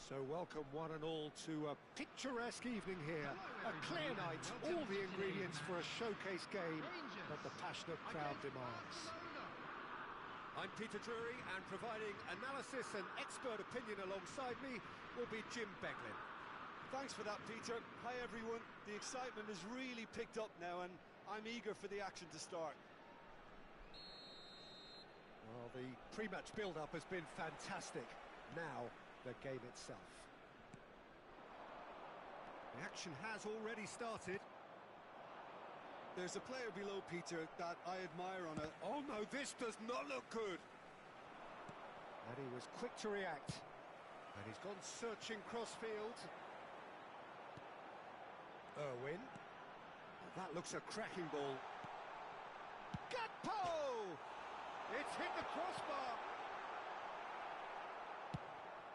So welcome one and all to a picturesque evening here. A clear night, all the ingredients for a showcase game that the passionate crowd demands. I'm Peter Drury, and providing analysis and expert opinion alongside me will be Jim Beglin. Thanks for that, Peter. Hi everyone. The excitement has really picked up now and I'm eager for the action to start. Well, the pre-match build-up has been fantastic. Now, the game itself. The action has already started. There's a player below, Peter, that I admire on a... Oh no, this does not look good! And he was quick to react. And he's gone searching cross-field. Irwin. Well, that looks a cracking ball. Gakpo! It's hit the crossbar!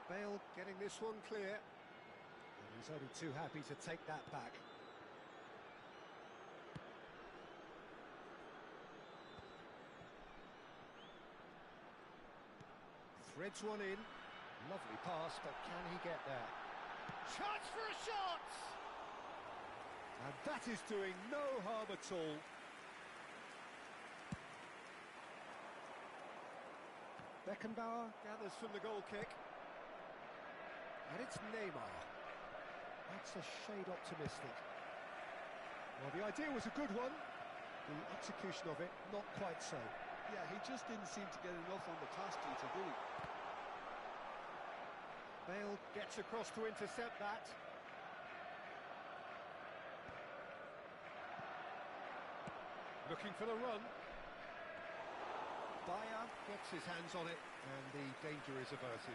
Bale getting this one clear. And he's only too happy to take that back. Threads one in. Lovely pass, but can he get there? Chance for a shot! And that is doing no harm at all. Beckenbauer gathers from the goal kick. And it's Neymar. That's a shade optimistic. Well, the idea was a good one. The execution of it, not quite so. Yeah, he just didn't seem to get enough on the pass, Peter, did he? Bale gets across to intercept that. Looking for the run. Bayer gets his hands on it, and the danger is averted.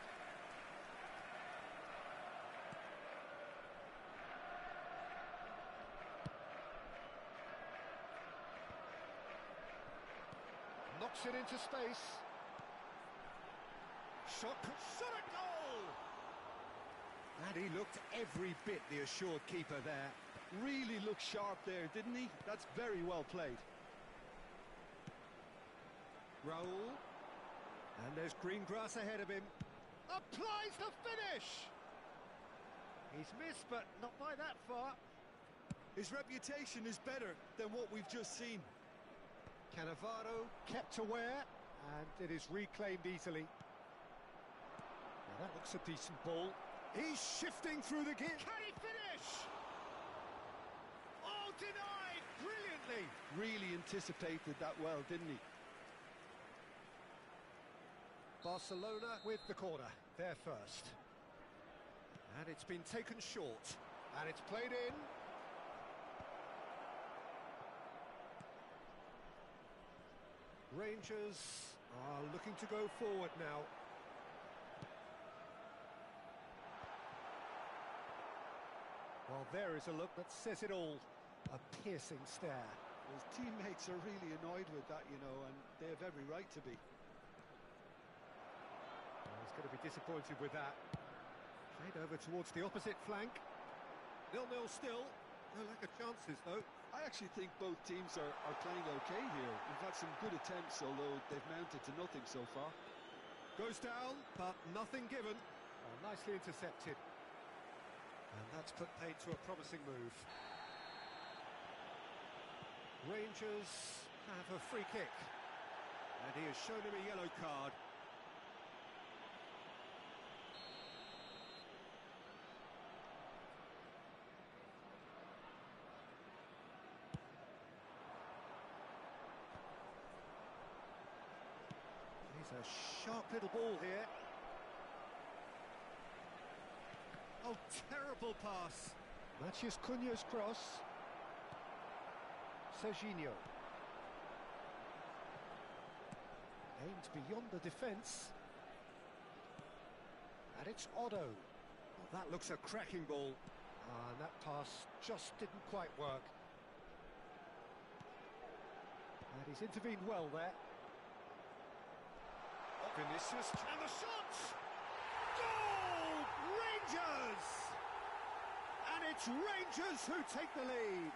Knocks it into space. Shot at goal! And he looked every bit the assured keeper there. Really looked sharp there, didn't he? That's very well played. Raul. And there's green grass ahead of him. Applies the finish! He's missed, but not by that far. His reputation is better than what we've just seen. Cannavaro kept aware, and it is reclaimed easily. Now that looks a decent ball. He's shifting through the gear. Can he finish? Oh, denied brilliantly. Really anticipated that well, didn't he? Barcelona with the corner, they're first. And it's been taken short, and it's played in. Rangers are looking to go forward now. Well, there is a look that says it all. A piercing stare. His teammates are really annoyed with that, you know, and they have every right to be. Well, he's going to be disappointed with that. Played over towards the opposite flank. 0-0 still. No lack of chances, though. I actually think both teams are playing okay here. We've had some good attempts, although they've mounted to nothing so far. Goes down, but nothing given. Oh, nicely intercepted. And that's put paid to a promising move. Rangers have a free kick. And he has shown him a yellow card. It's a sharp little ball here. Oh, terrible pass. Mathias Cunha's cross. Serginho. Aimed beyond the defence. And it's Otto. Well, that looks a cracking ball. And that pass just didn't quite work. And he's intervened well there. Vinicius, and the shot! Goal! Rangers! And it's Rangers who take the lead.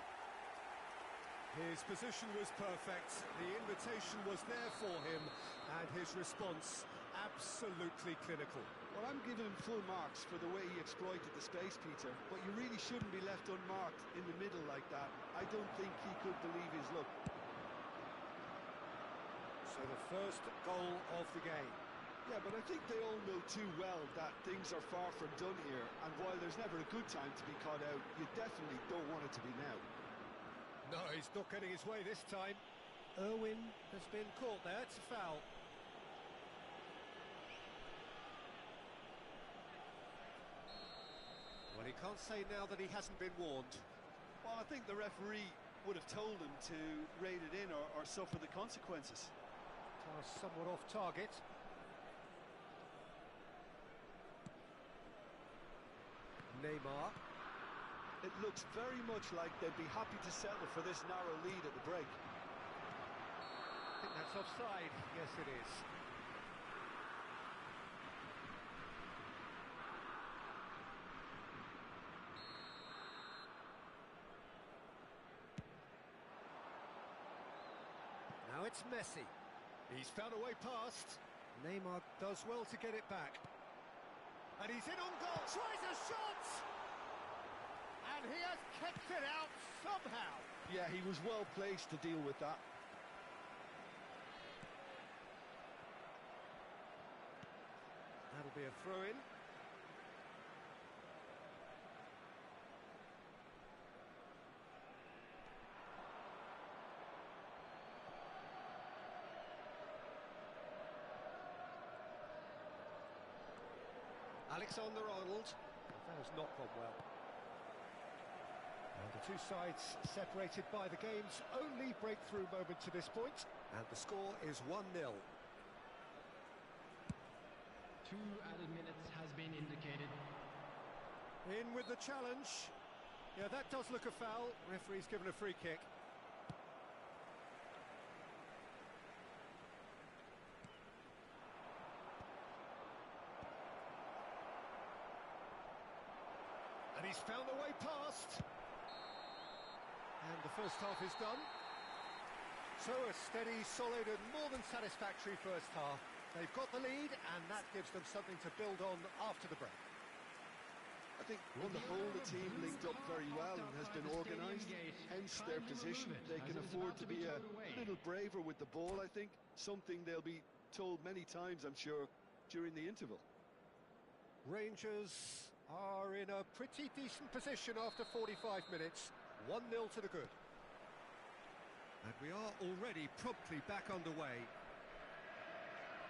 His position was perfect, the invitation was there for him, and his response absolutely clinical. Well, Well, I'm giving him full marks for the way he exploited the space, Peter, but you really shouldn't be left unmarked in the middle like that. I don't think he could believe his luck. So the first goal of the game. Yeah, but I think they all know too well that things are far from done here, and while there's never a good time to be caught out, you definitely don't want it to be now. No, he's not getting his way this time. Irwin has been caught there, it's a foul. Well, he can't say now that he hasn't been warned. Well, I think the referee would have told him to rate it in or suffer the consequences. Pass somewhat off target. Neymar. It looks very much like they'd be happy to settle for this narrow lead at the break. I think that's offside. Yes, it is. Now it's Messi. He's found a way past. Neymar does well to get it back. And he's in on goal. Tries a shot! And he has kept it out somehow. Yeah, he was well placed to deal with that. That'll be a throw-in. Alexander-Arnold. That has not gone well. And the two sides separated by the game's only breakthrough moment to this point. And the score is 1-0. 2 added minutes has been indicated. In with the challenge. Yeah, that does look a foul. Referee's given a free kick. And he's found a way past. And the first half is done. So a steady, solid and more than satisfactory first half. They've got the lead and that gives them something to build on after the break. I think on the whole the team linked up very well and has been organised, hence their position. They can afford to be a little braver with the ball, I think. Something they'll be told many times, I'm sure, during the interval. Rangers are in a pretty decent position after 45 minutes. 1-0 to the good. And we are already promptly back underway.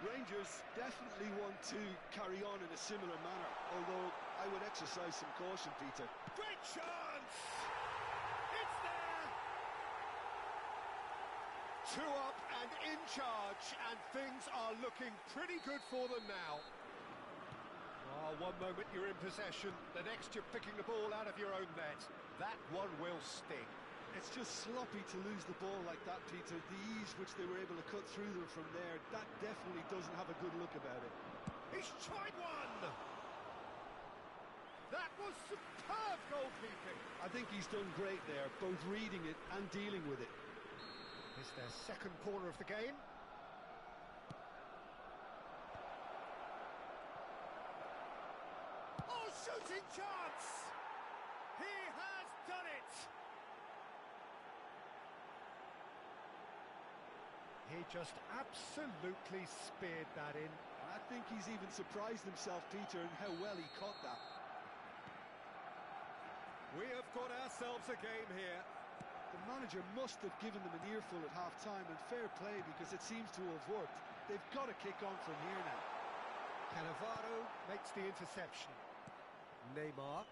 Rangers definitely want to carry on in a similar manner, although I would exercise some caution, Peter. Great chance! It's there! 2 up and in charge, and things are looking pretty good for them now. One moment you're in possession, the next you're picking the ball out of your own net. That one will sting. It's just sloppy to lose the ball like that, Peter. The ease which they were able to cut through them from there, that definitely doesn't have a good look about it. He's tried one! That was superb goalkeeping. I think he's done great there, both reading it and dealing with it. It's their second corner of the game. Oh, shooting chance! He has done it! He just absolutely speared that in. I think he's even surprised himself, Peter, in how well he caught that. We have got ourselves a game here. The manager must have given them an earful at half-time, and fair play because it seems to have worked. They've got to kick on from here now. Cannavaro makes the interception. Neymar.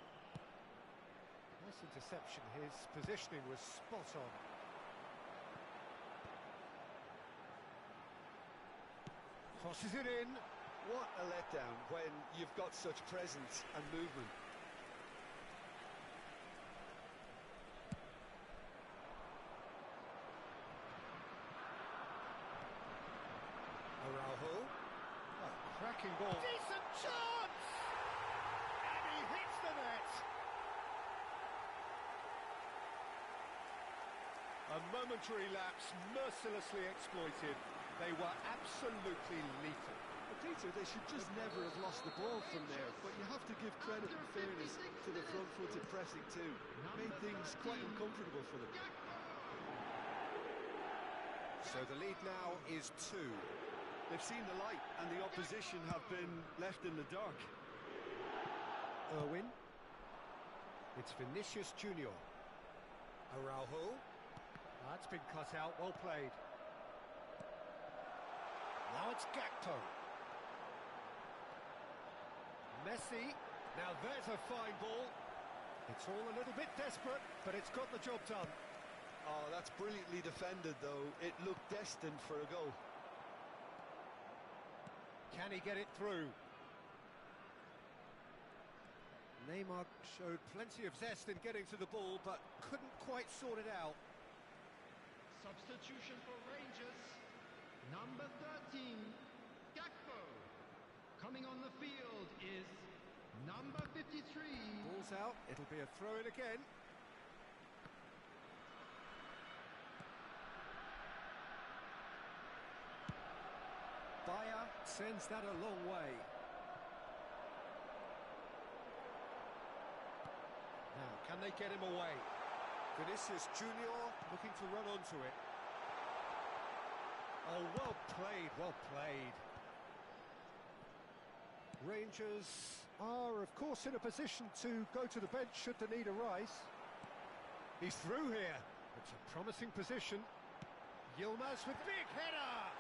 Nice interception. His positioning was spot on. Crosses it in. What a letdown when you've got such presence and movement. Araujo. Oh, cracking ball. Decent chance! And he hits the net. A momentary lapse mercilessly exploited. They were absolutely lethal. But Peter, they should just never have lost the ball from there, but you have to give credit and fairness to the front-footed pressing too. Made things quite uncomfortable for them. So the lead now is 2. They've seen the light, and the opposition have been left in the dark. Irwin. It's Vinicius Junior. Araujo. That's been cut out, well played. Now it's Gakpo. Messi. Now there's a fine ball. It's all a little bit desperate, but it's got the job done. Oh, that's brilliantly defended, though. It looked destined for a goal. Can he get it through? Neymar showed plenty of zest in getting to the ball, but couldn't quite sort it out. Substitution for Rangers. Number 13, Gakpo. Coming on the field is number 53. Ball's out, it'll be a throw-in again. Bayer sends that a long way. Now, can they get him away? Vinicius Junior looking to run onto it. Oh, well played, well played. Rangers are, of course, in a position to go to the bench should the need arise. He's through here. It's a promising position. Yilmaz with big header!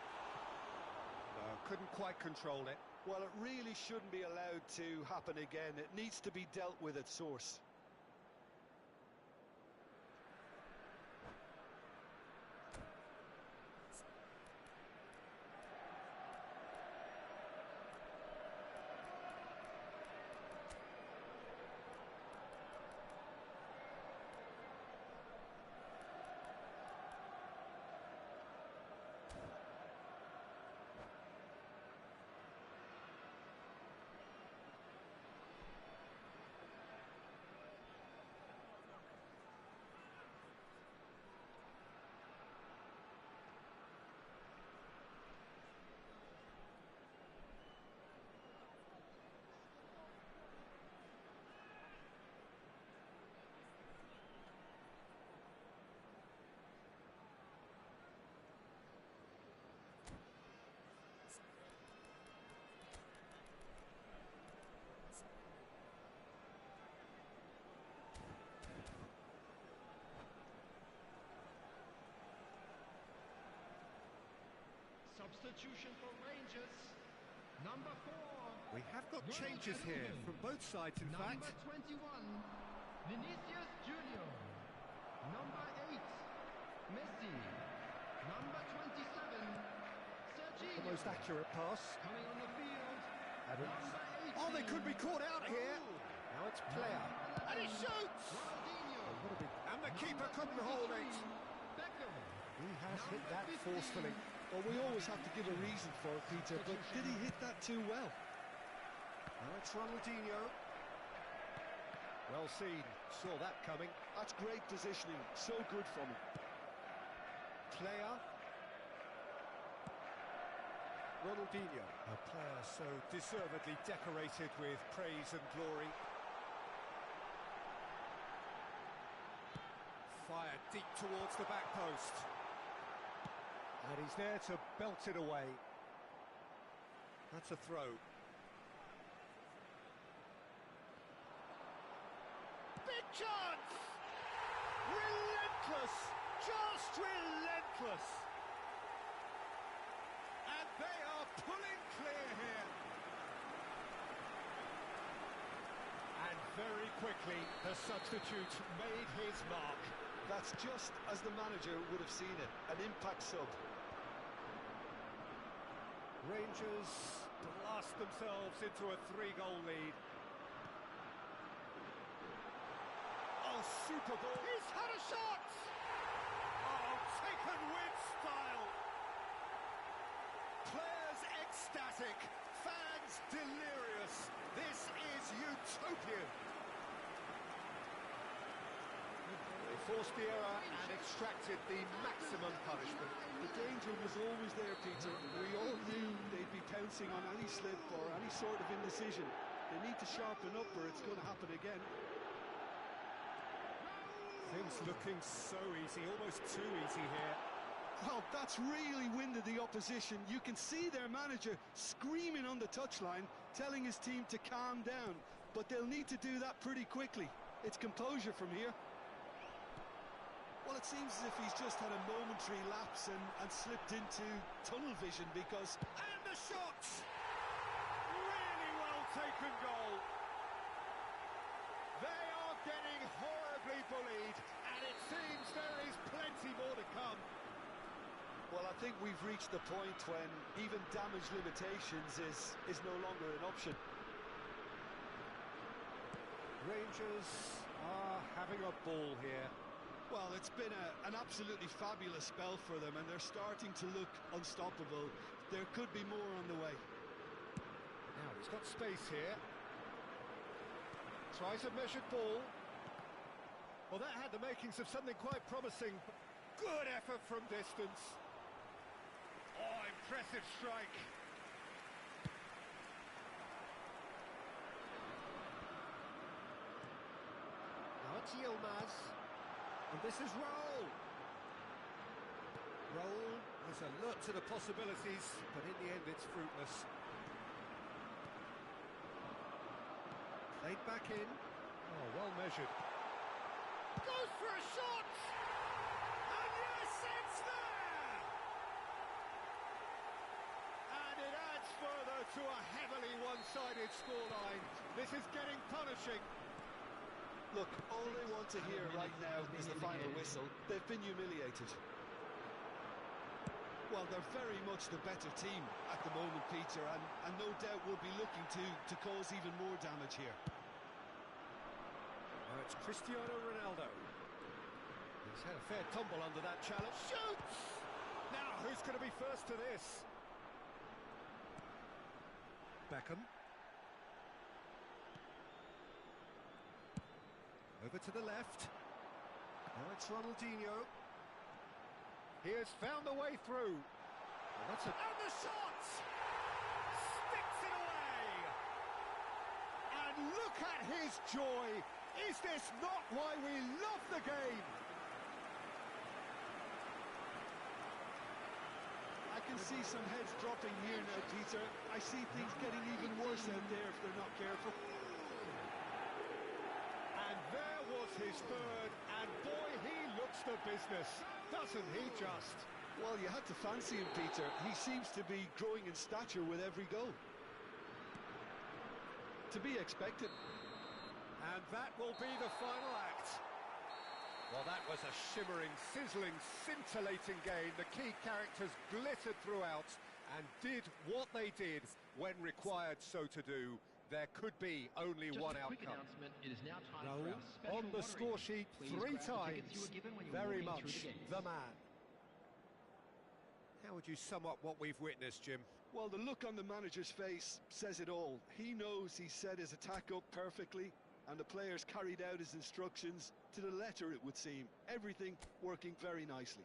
No, couldn't quite control it. Well, it really shouldn't be allowed to happen again. It needs to be dealt with at source. Substitution for Rangers. Number 4. We have got changes here from both sides, in fact. Number 21, Vinicius Junior. Number 8, Messi. Number 27, Sergio. The most accurate pass. Coming on the field, Adams. number 18. Oh, they could be caught out here. Now it's Player. And he shoots! Ronaldinho. And the keeper couldn't hold it. Beckham. He has hit that forcefully. Well, we always have to give a reason for it, Peter, but did he hit that too well? Now it's Ronaldinho. Well seen. Saw that coming. That's great positioning. So good from him. Player. Ronaldinho. A player so deservedly decorated with praise and glory. Fired deep towards the back post. And he's there to belt it away. That's a throw. Big chance! Relentless! Just relentless! And they are pulling clear here. And very quickly, the substitute made his mark. That's just as the manager would have seen it. An impact sub. Rangers blast themselves into a 3-goal lead. Oh, super ball. He's had a shot! Oh, taken with style. Players ecstatic. Fans delirious. This is utopian. enforced the error and extracted the maximum punishment. The danger was always there, Peter. We all knew they'd be pouncing on any slip or any sort of indecision. They need to sharpen up or it's going to happen again. Things looking so easy, almost too easy here. Well, that's really winded the opposition. You can see their manager screaming on the touchline, telling his team to calm down. But they'll need to do that pretty quickly. It's composure from here. Well, it seems as if he's just had a momentary lapse and slipped into tunnel vision because... And the shot! Really well taken goal. They are getting horribly bullied, and it seems there is plenty more to come. Well, I think we've reached the point when even damage limitations is no longer an option. Rangers are having a ball here. Well, it's been an absolutely fabulous spell for them, and they're starting to look unstoppable. There could be more on the way. Now, he's got space here. Tries a measured ball. Well, that had the makings of something quite promising. Good effort from distance. Oh, impressive strike. Now it's Yilmaz. And this is Raul. Raul is alert to the possibilities, but in the end it's fruitless. Played back in. Oh, well measured. Goes for a shot! And yes, it's there! And it adds further to a heavily one-sided scoreline. This is getting punishing. Look, all they want to hear right now is the final whistle. They've been humiliated. Well, they're very much the better team at the moment, Peter, and no doubt will be looking to cause even more damage here. Now it's Cristiano Ronaldo. He's had a fair tumble under that challenge. Shoots! Now, who's going to be first to this? Beckham. Over to the left. Now it's Ronaldinho. He has found a way through. And that's a... And the shot! Sticks it away! And look at his joy! Is this not why we love the game? I can see some heads dropping here now, Peter. I see things getting even worse out there if they're not careful. And there was his third, and boy, he looks the business, doesn't he just? Well, you had to fancy him, Peter. He seems to be growing in stature with every goal. To be expected. And that will be the final act. Well, that was a shimmering, sizzling, scintillating game. The key characters glittered throughout and did what they did when required so to do. There could be only one outcome. It is now time Raul on the score sheet 3 times, very much the man. How would you sum up what we've witnessed, Jim? Well, the look on the manager's face says it all. He knows he set his attack up perfectly, and the players carried out his instructions to the letter, it would seem. Everything working very nicely.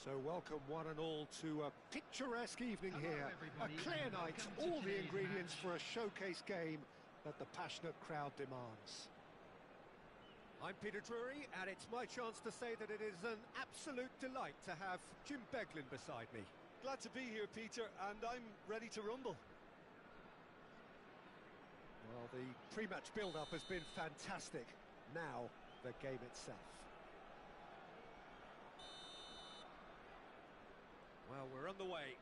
So welcome one and all to a picturesque evening Hello, here. A everybody, clear and night, welcome to all the today's ingredients match. for a showcase game that the passionate crowd demands. I'm Peter Drury, and it's my chance to say that it is an absolute delight to have Jim Beglin beside me. Glad to be here, Peter, and I'm ready to rumble. Well, the pre-match build-up has been fantastic. Now, the game itself. Well, we're on the way.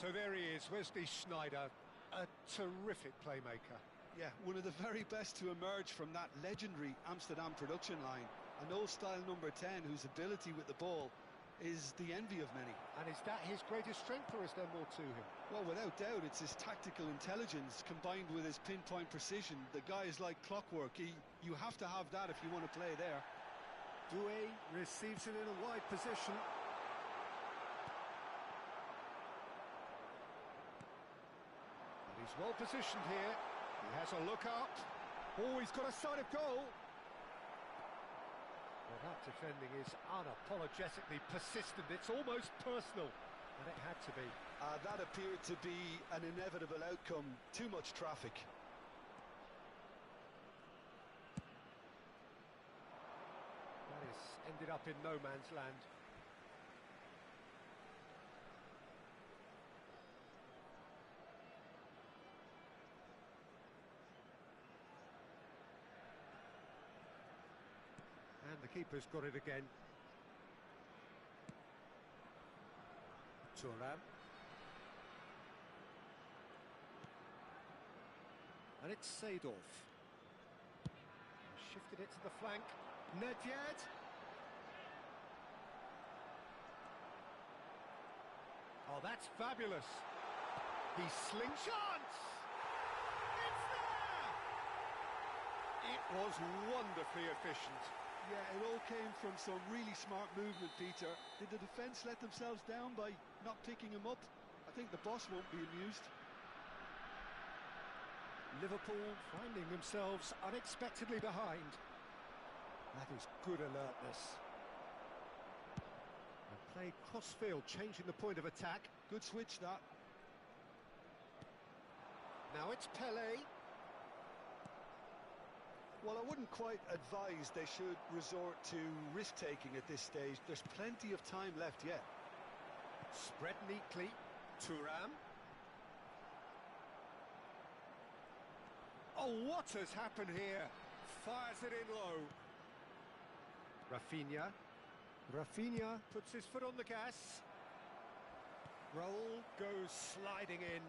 So there he is, Wesley Sneijder, a terrific playmaker. Yeah, one of the very best to emerge from that legendary Amsterdam production line. An old-style number 10 whose ability with the ball is the envy of many. And is that his greatest strength, or is there more to him? Well, without doubt, it's his tactical intelligence combined with his pinpoint precision. The guy is like clockwork. You have to have that if you want to play there. Doué receives it in a wide position. And he's well positioned here. He has a look up. Oh, he's got a sight of goal. Well, that defending is unapologetically persistent. It's almost personal, and it had to be. That appeared to be an inevitable outcome. Too much traffic. That is ended up in no man's land. And the keeper's got it again. Thuram. And it's Seedorf. Shifted it to the flank. Nedved. Oh, that's fabulous. He slingshots! It's there! It was wonderfully efficient. Yeah, it all came from some really smart movement, Peter. Did the defence let themselves down by not picking him up? I think the boss won't be amused. Liverpool finding themselves unexpectedly behind. That is good alertness. And play cross-field, changing the point of attack. Good switch, that. Now it's Pelé. Well, I wouldn't quite advise they should resort to risk-taking at this stage. There's plenty of time left yet. Spread neatly. Thuram. Oh, what has happened here? Fires it in low. Rafinha puts his foot on the gas. Raul goes sliding in.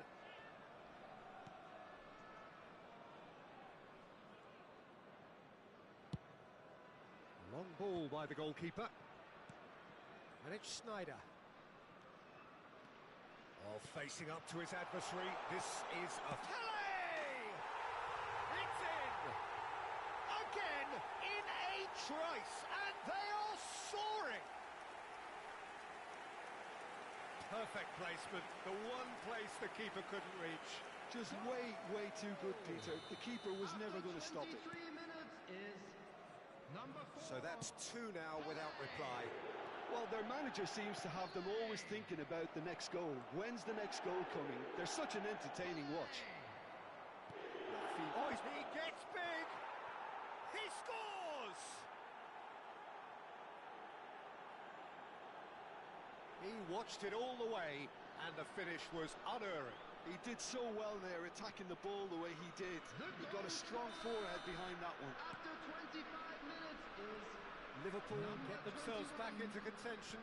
Long ball by the goalkeeper. And it's Sneijder. Oh, facing up to his adversary. This is a... Pelé! It's in! Again, in a trice, and they are soaring! Perfect placement, the one place the keeper couldn't reach. Just way, way too good, Peter. The keeper was never going to stop it. 23 minutes is number 4. So that's two now without reply. Well, their manager seems to have them always thinking about the next goal. When's the next goal coming? They're such an entertaining watch. Oh, he gets big! He scores! He watched it all the way, and the finish was unerring. He did so well there, attacking the ball the way he did. He got a strong forehead behind that one. After 25 minutes is Liverpool get themselves back into contention.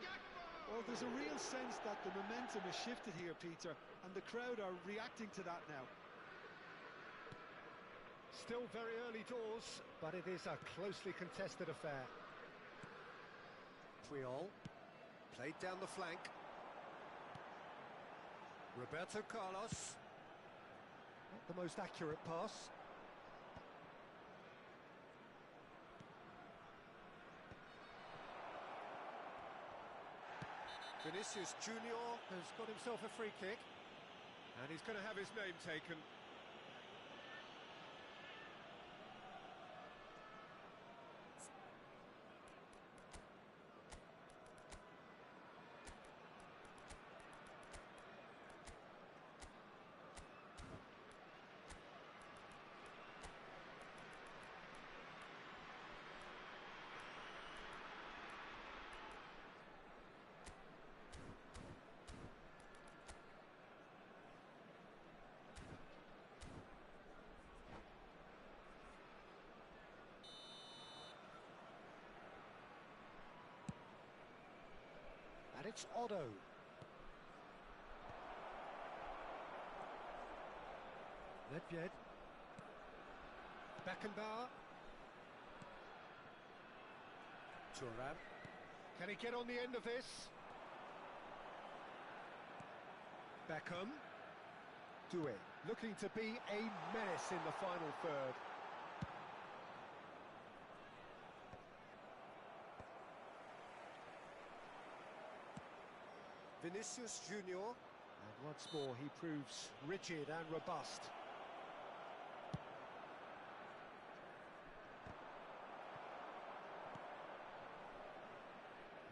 Well, there's a real sense that the momentum has shifted here, Peter, and the crowd are reacting to that now. Still very early doors, but it is a closely contested affair. Puyol played down the flank. Roberto Carlos. Not the most accurate pass. Vinicius Junior has got himself a free kick, and he's going to have his name taken. it's Otto. Nedved. Beckenbauer. Thuram. Can he get on the end of this? Beckham. Doué, looking to be a menace in the final third. Vinicius Junior. And once more he proves rigid and robust.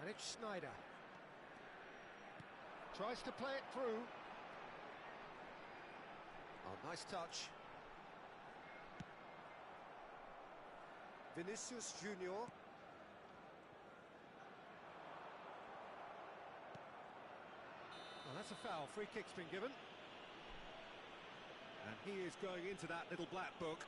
And it's Snyder. Tries to play it through. Oh, nice touch. Vinicius Junior. Well, that's a foul. Free kick's been given. And he is going into that little black book.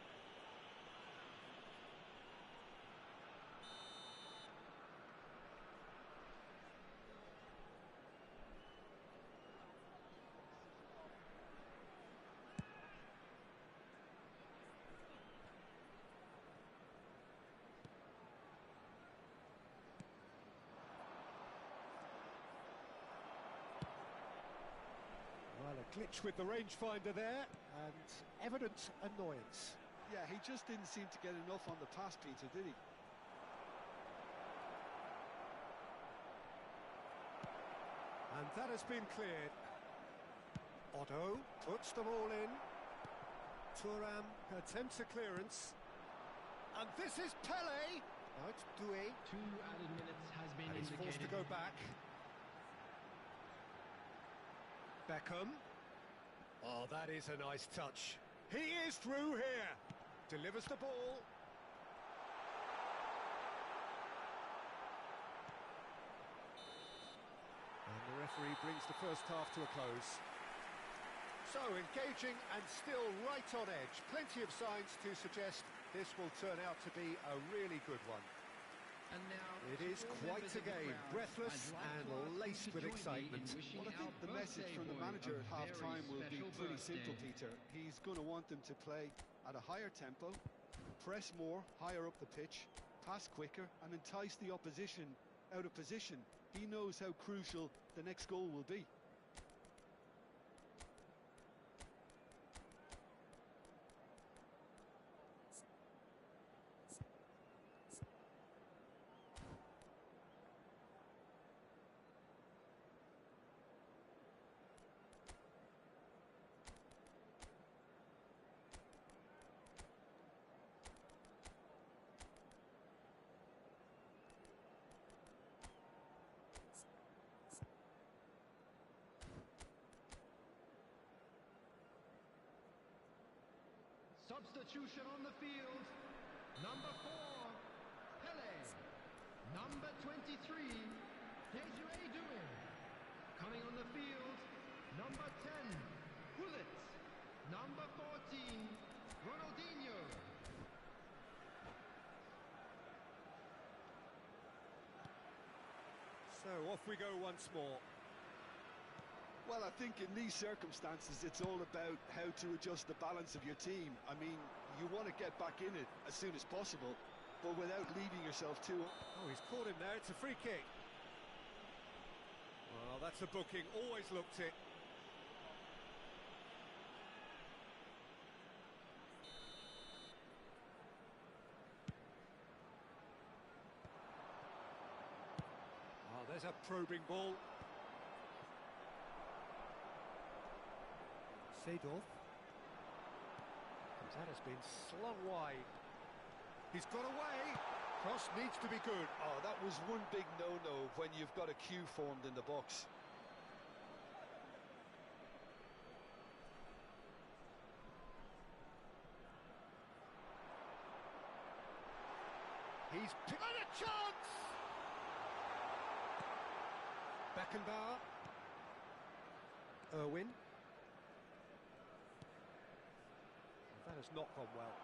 Well, a glitch with the rangefinder there, and evident annoyance. Yeah, he just didn't seem to get enough on the pass, Peter, did he? And that has been cleared. Otto puts them all in. Thuram attempts a clearance. And this is Pele. Now it's Doué. 2 added minutes has been And he's forced to go back. Beckham. Oh, that is a nice touch. He is through here. Delivers the ball. And the referee brings the first half to a close. So, engaging and still right on edge. Plenty of signs to suggest this will turn out to be a really good one. And now It is quite a game, breathless and laced with excitement. Well, I think the message from the manager at half-time will be pretty simple, Peter. He's going to want them to play at a higher tempo, press more, higher up the pitch, pass quicker, and entice the opposition out of position. He knows how crucial the next goal will be. Substitution on the field. Number 4, Pele. Number 23, Desiree Doué. Coming on the field, number 10, Bullet. Number 14, Ronaldinho. So off we go once more. Well, I think in these circumstances, it's all about how to adjust the balance of your team. I mean, you want to get back in it as soon as possible, but without leaving yourself too... Oh, he's caught him there. It's a free kick. Well, that's a booking. Always looked it. Oh, there's a probing ball. Seedorf. That has been slung wide. He's got away. Cross needs to be good. Oh, that was one big no-no when you've got a queue formed in the box. He's picked a chance. Beckenbauer. Irwin. That has not gone well.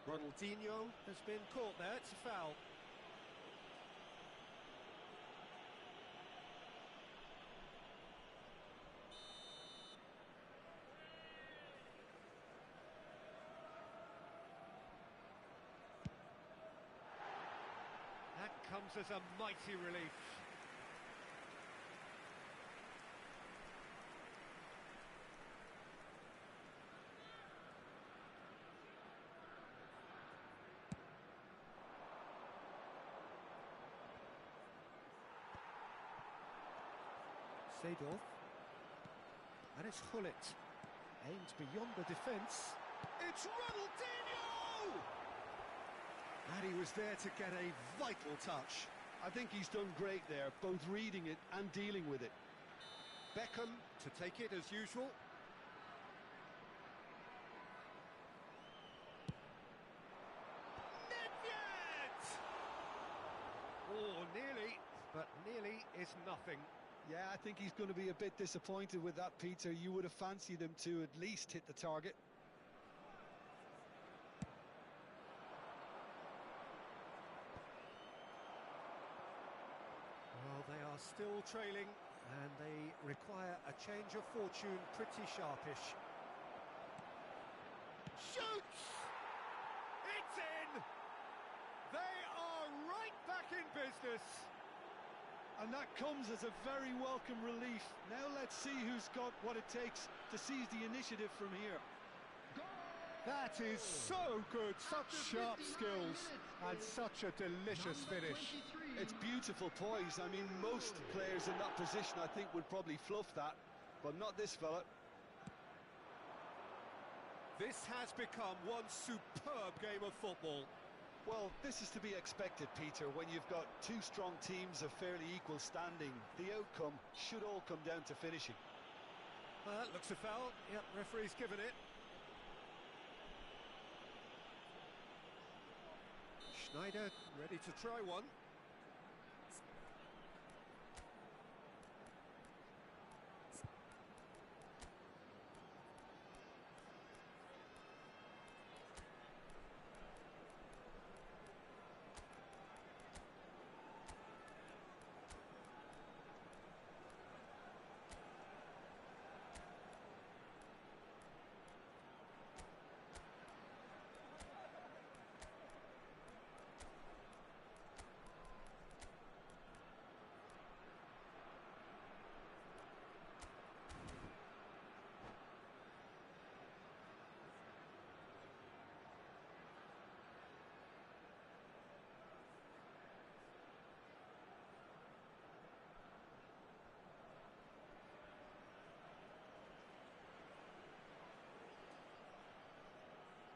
Ronaldinho has been caught there. It's a foul. comes as a mighty relief. Seedorf. And it's Hullet. Aimed beyond the defence. It's Ronaldinho! And he was there to get a vital touch. I think he's done great there, both reading it and dealing with it. Beckham to take it as usual. Nedved! Oh, nearly, but nearly is nothing. Yeah, I think he's going to be a bit disappointed with that, Peter. You would have fancied him to at least hit the target. Well, they are still trailing, and they require a change of fortune pretty sharpish. Shoots! It's in! They are right back in business! And that comes as a very welcome relief. Now let's see who's got what it takes to seize the initiative from here. That is so good, such sharp skills, and such a delicious finish. It's beautiful poise. I mean, most players in that position, I think, would probably fluff that, but not this fella. This has become one superb game of football. Well, this is to be expected, Peter, when you've got two strong teams of fairly equal standing. The outcome should all come down to finishing. Looks a foul. Yep, referee's given it. Schneider ready to try one.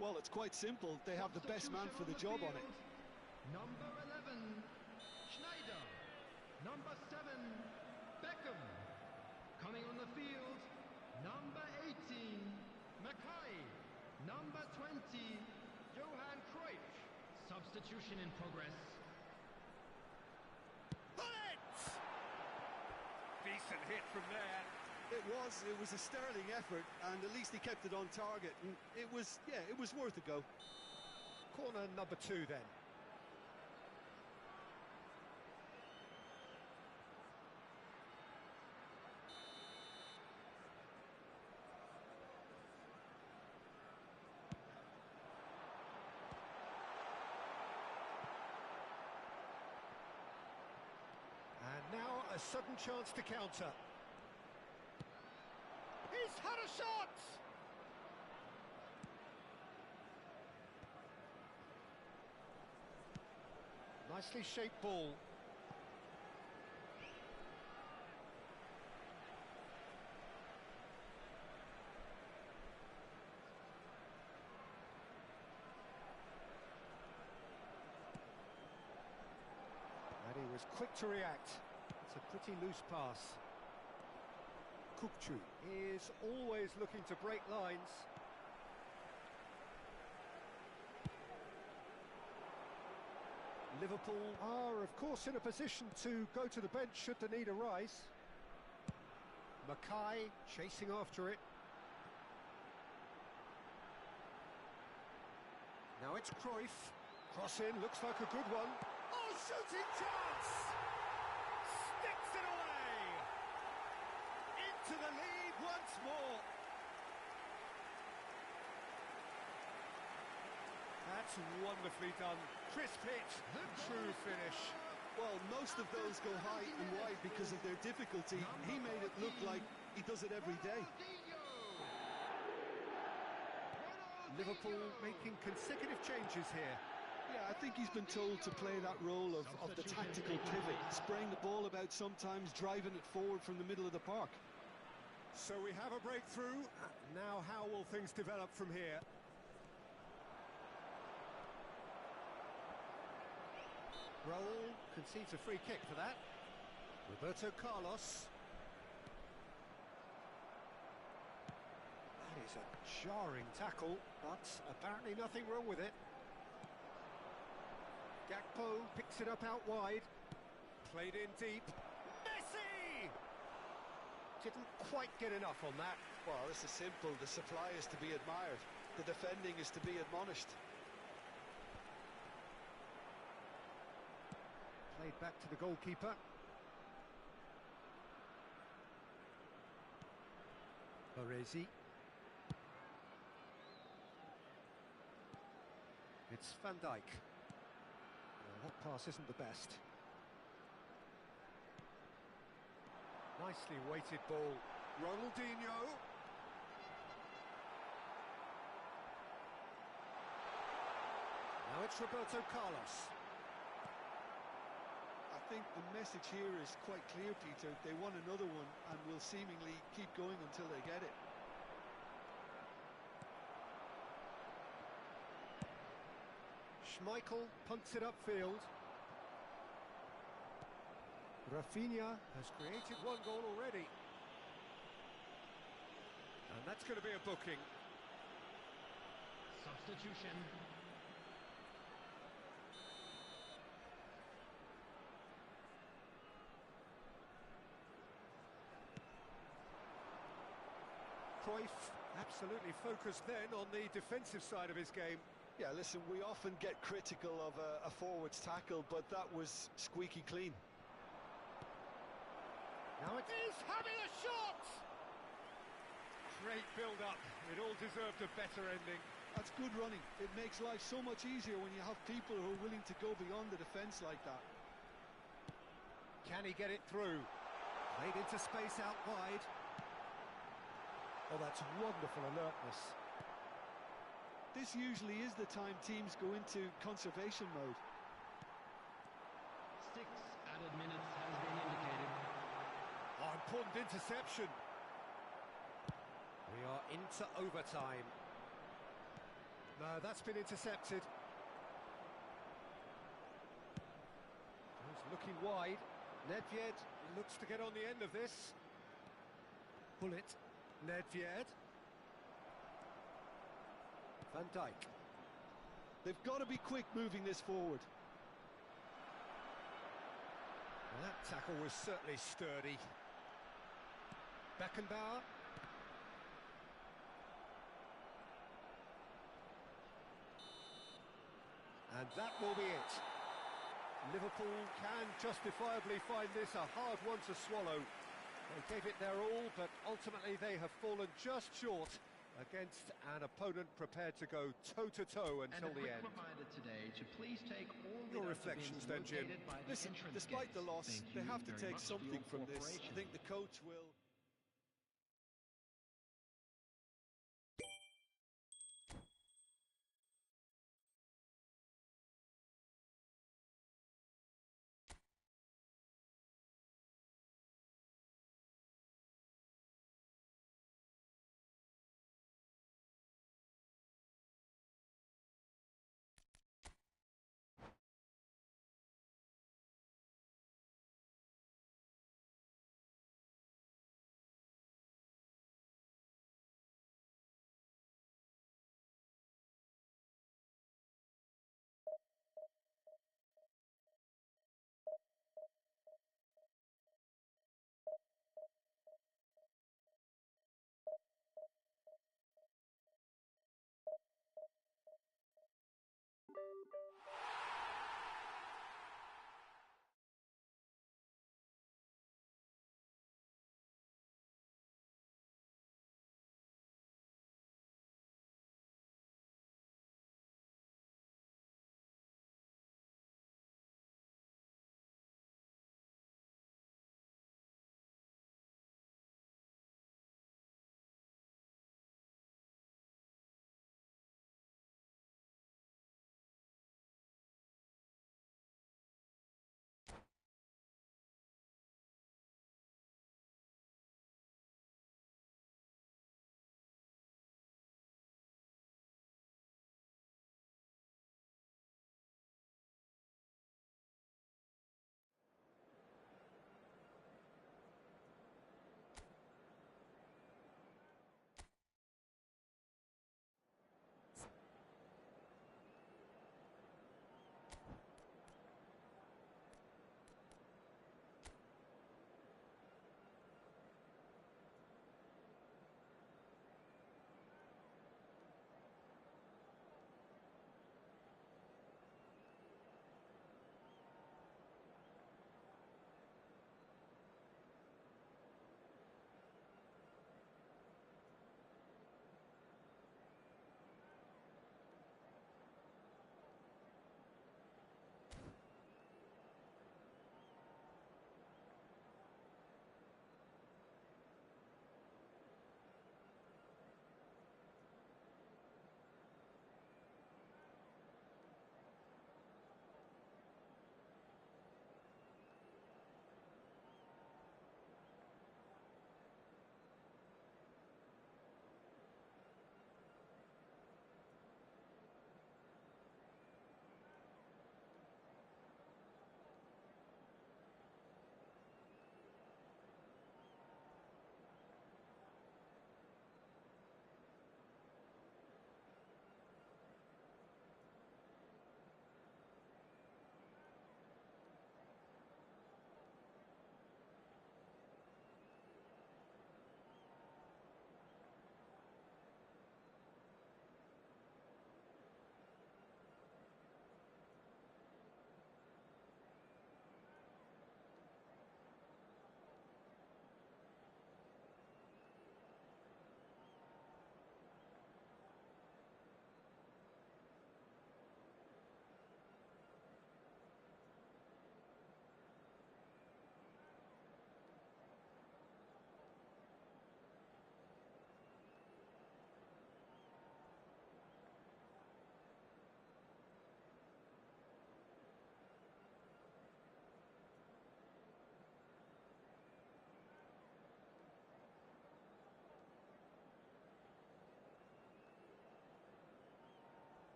Well, it's quite simple. They have the best man for the job on it. Number 11, Schneider. Number 7, Beckham. Coming on the field, number 18, Mackay. Number 20, Johan Cruyff. Substitution in progress. Bullet! Decent hit from there. It was a sterling effort, and at least he kept it on target. And it was worth a go. Corner number 2 then. And now a sudden chance to counter. He's had a shot! Nicely shaped ball. And he was quick to react. It's a pretty loose pass. Kukçu is always looking to break lines. Liverpool are, of course, in a position to go to the bench should the need arise. Mackay chasing after it. Now it's Cruyff. Cross in, looks like a good one. Oh, shooting chance! Sticks it away! Into the lead once more. That's wonderfully done. Crisp hit, true finish. Well, most of those go high and wide because of their difficulty. He made it look like he does it every day. Liverpool making consecutive changes here. Yeah, I think he's been told to play that role of the tactical pivot, spraying the ball about sometimes, driving it forward from the middle of the park. So we have a breakthrough. Now how will things develop from here? Raul concedes a free kick for that. Roberto Carlos. That is a jarring tackle, but apparently nothing wrong with it. Gakpo picks it up out wide. Played in deep. Messi! Didn't quite get enough on that. Well, this is simple. The supply is to be admired. The defending is to be admonished. Played back to the goalkeeper. Baresi. It's Van Dijk. Well, that pass isn't the best. Nicely weighted ball. Ronaldinho. Now it's Roberto Carlos. I think the message here is quite clear, Peter. They want another one and will seemingly keep going until they get it. Schmeichel punts it upfield. Rafinha has created one goal already. And that's going to be a booking. Substitution. Cruyff absolutely focused then on the defensive side of his game. Yeah, listen, we often get critical of a forward's tackle, but that was squeaky clean. Now it is having a shot! Great build-up. It all deserved a better ending. That's good running. It makes life so much easier when you have people who are willing to go beyond the defence like that. Can he get it through? Played into space out wide. Oh, that's wonderful alertness. This usually is the time teams go into conservation mode. 6 added minutes has been indicated. Oh, important interception. We are into overtime. No, that's been intercepted. He's looking wide. Nedved looks to get on the end of this. Bullet. Nedved. Van Dijk. They've got to be quick moving this forward. Well, that tackle was certainly sturdy. Beckenbauer. And that will be it. Liverpool can justifiably find this a hard one to swallow. They gave it their all, but ultimately they have fallen just short against an opponent prepared to go toe-to-toe until the end. Reminder today to please take all Your reflections then, Jim. Listen, despite the loss, they have to take something from this. I think the coach will...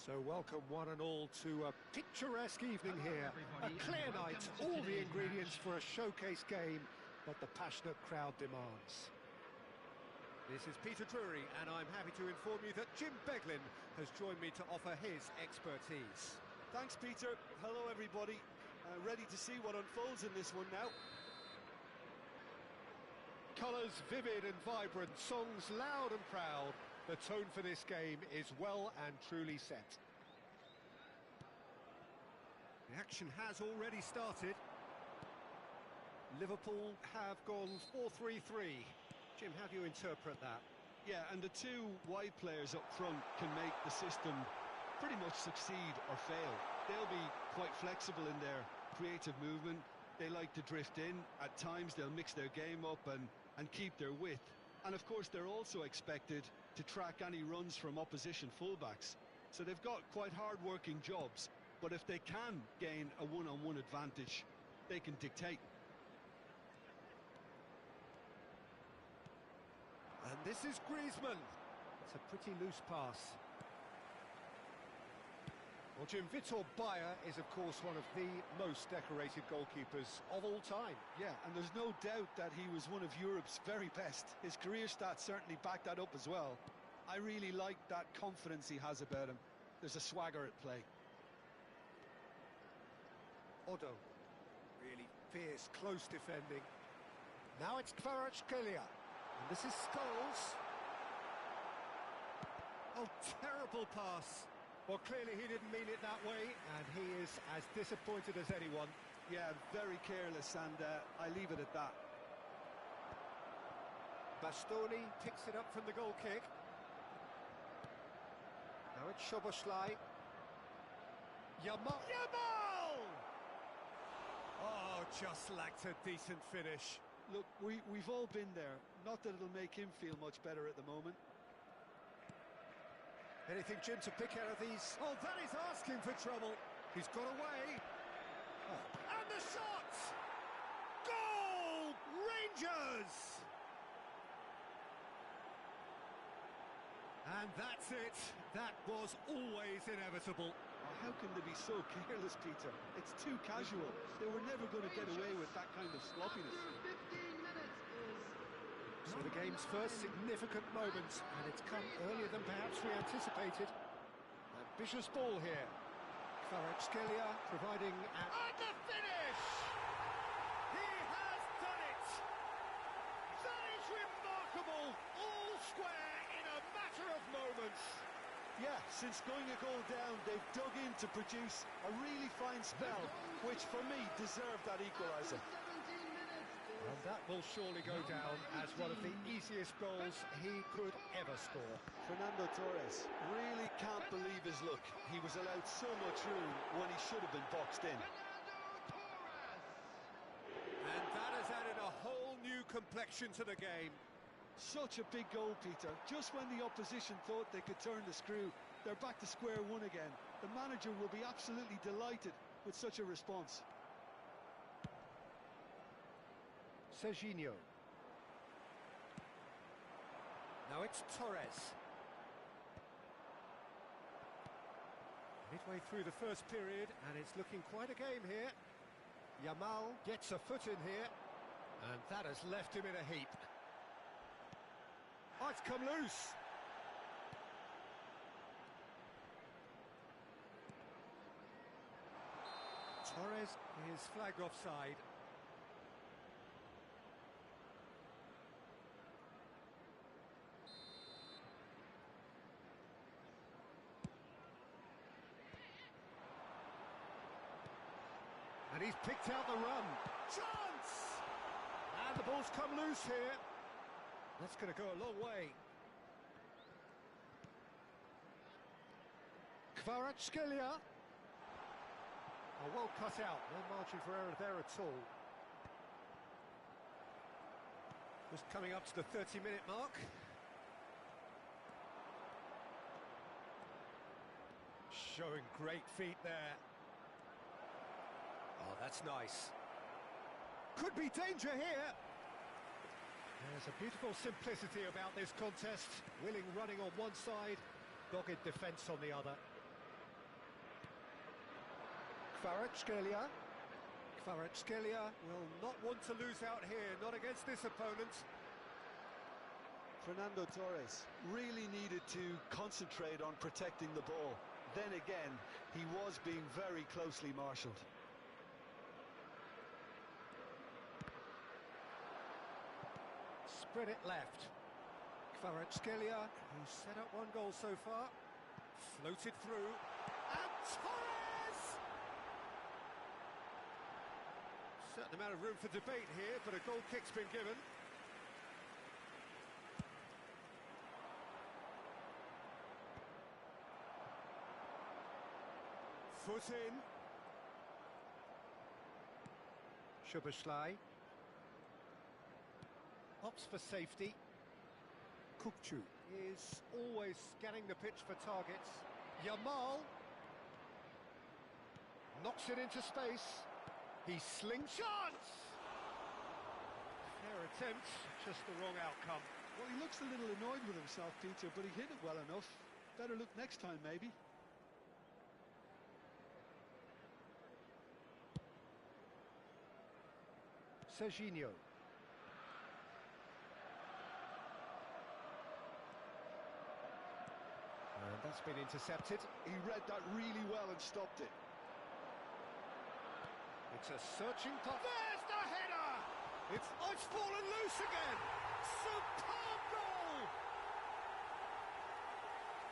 So welcome one and all to a picturesque evening here. A clear night, all the ingredients for a showcase game that the passionate crowd demands. This is Peter Drury, and I'm happy to inform you that Jim Beglin has joined me to offer his expertise. Thanks, Peter. Hello, everybody. Ready to see what unfolds in this one now. Colours vivid and vibrant, songs loud and proud. The tone for this game is well and truly set. The action has already started. Liverpool have gone 4-3-3. Jim, how do you interpret that? Yeah, and the two wide players up front can make the system pretty much succeed or fail. They'll be quite flexible in their creative movement. They like to drift in. At times they'll mix their game up and keep their width. And of course they're also expected to track any runs from opposition fullbacks. So they've got quite hard-working jobs, but if they can gain a one-on-one advantage, they can dictate. And this is Griezmann. It's a pretty loose pass. Well, Jim, Vitor Bayer is, of course, one of the most decorated goalkeepers of all time. Yeah, and there's no doubt that he was one of Europe's very best. His career stats certainly back that up as well. I really like that confidence he has about him. There's a swagger at play. Odo, really fierce, close defending. Now it's Kvaratskhelia. And this is Scholes. Oh, terrible pass. Well, clearly he didn't mean it that way, and he is as disappointed as anyone. Yeah, very careless, and I leave it at that. Bastoni picks it up from the goal kick. Now it's Szoboszlai. Yamal! Oh, just lacked a decent finish. Look, we've all been there. Not that it'll make him feel much better at the moment. Anything, Jim, to pick out of these? Oh, that is asking for trouble. He's got away. Oh. And the shot! Goal! Rangers! And that's it. That was always inevitable. Oh, how can they be so careless, Peter? It's too casual. They were never going to get away with that kind of sloppiness. So the game's first significant moment, and it's come earlier than perhaps we anticipated. Ambitious ball here. Kvaratskhelia providing at... And the finish! He has done it! That is remarkable! All square in a matter of moments. Yeah, since going a goal down, they've dug in to produce a really fine spell, which for me deserved that equaliser. And that will surely go down as one of the easiest goals he could ever score. Fernando Torres really can't believe his luck. He was allowed so much room when he should have been boxed in. And that has added a whole new complexion to the game. Such a big goal, Peter. Just when the opposition thought they could turn the screw, they're back to square one again. The manager will be absolutely delighted with such a response. Serginho. Now it's Torres. Midway through the first period, and it's looking quite a game here. Yamal gets a foot in here, and that has left him in a heap. Oh, it's come loose. Torres is flagged offside. And he's picked out the run. Chance! And the ball's come loose here. That's going to go a long way. Kvaratskhelia. Oh, well cut out. No margin for error there at all. Just coming up to the 30-minute mark. Showing great feet there. Oh, that's nice. Could be danger here. There's a beautiful simplicity about this contest. Willing running on one side, dogged defence on the other. Kvaratskhelia. Kvaratskhelia will not want to lose out here, not against this opponent. Fernando Torres really needed to concentrate on protecting the ball. Then again, he was being very closely marshalled. Spread it left. Kvaratskhelia, who's set up one goal so far. Floated through. And Torres! Certain amount of room for debate here, but a goal kick's been given. Foot in. Szoboszlai. Opts for safety. Kukcu is always scanning the pitch for targets. Yamal knocks it into space. He slingshots! Fair attempt, just the wrong outcome. Well, he looks a little annoyed with himself, Peter, but he hit it well enough. Better look next time, maybe. Serginho. And that's been intercepted. He read that really well and stopped it. It's a searching pass. There's the header! It's fallen loose again! Superb goal!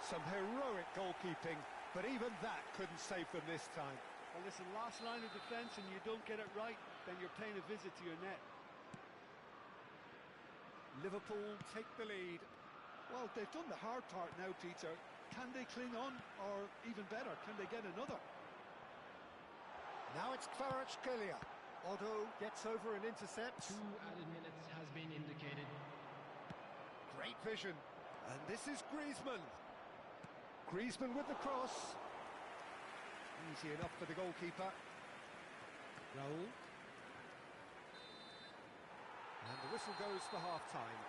Some heroic goalkeeping, but even that couldn't save them this time. Well, listen, last line of defence and you don't get it right, then you're paying a visit to your net. Liverpool take the lead. Well, they've done the hard part now, Peter. Can they cling on, or even better, can they get another? Now it's Kvaratskhelia. Otto gets over and intercepts. 2 added minutes has been indicated. Great vision. And this is Griezmann. Griezmann with the cross. Easy enough for the goalkeeper. Raul. And the whistle goes for half-time.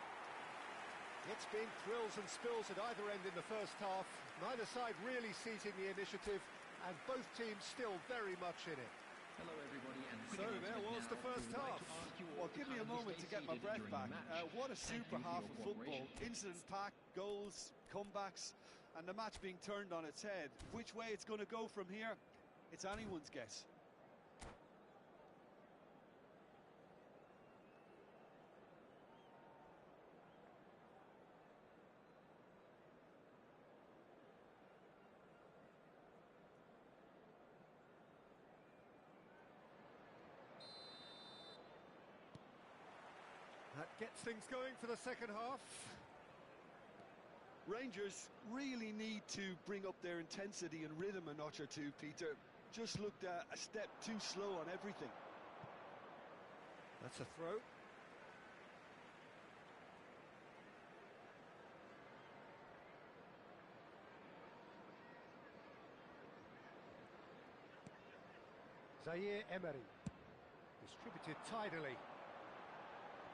It's been thrills and spills at either end in the first half. Neither side really seizing the initiative, and both teams still very much in it. Hello everybody, and So there was the first half. Well, give me a moment to get my breath back. What a super half of football. Incident-packed, goals, comebacks, and the match being turned on its head. Which way it's going to go from here, it's anyone's guess. That gets things going for the second half. Rangers really need to bring up their intensity and rhythm a notch or two, Peter. Just looked a step too slow on everything. That's a throw. Zaire Emery. Distributed tidily.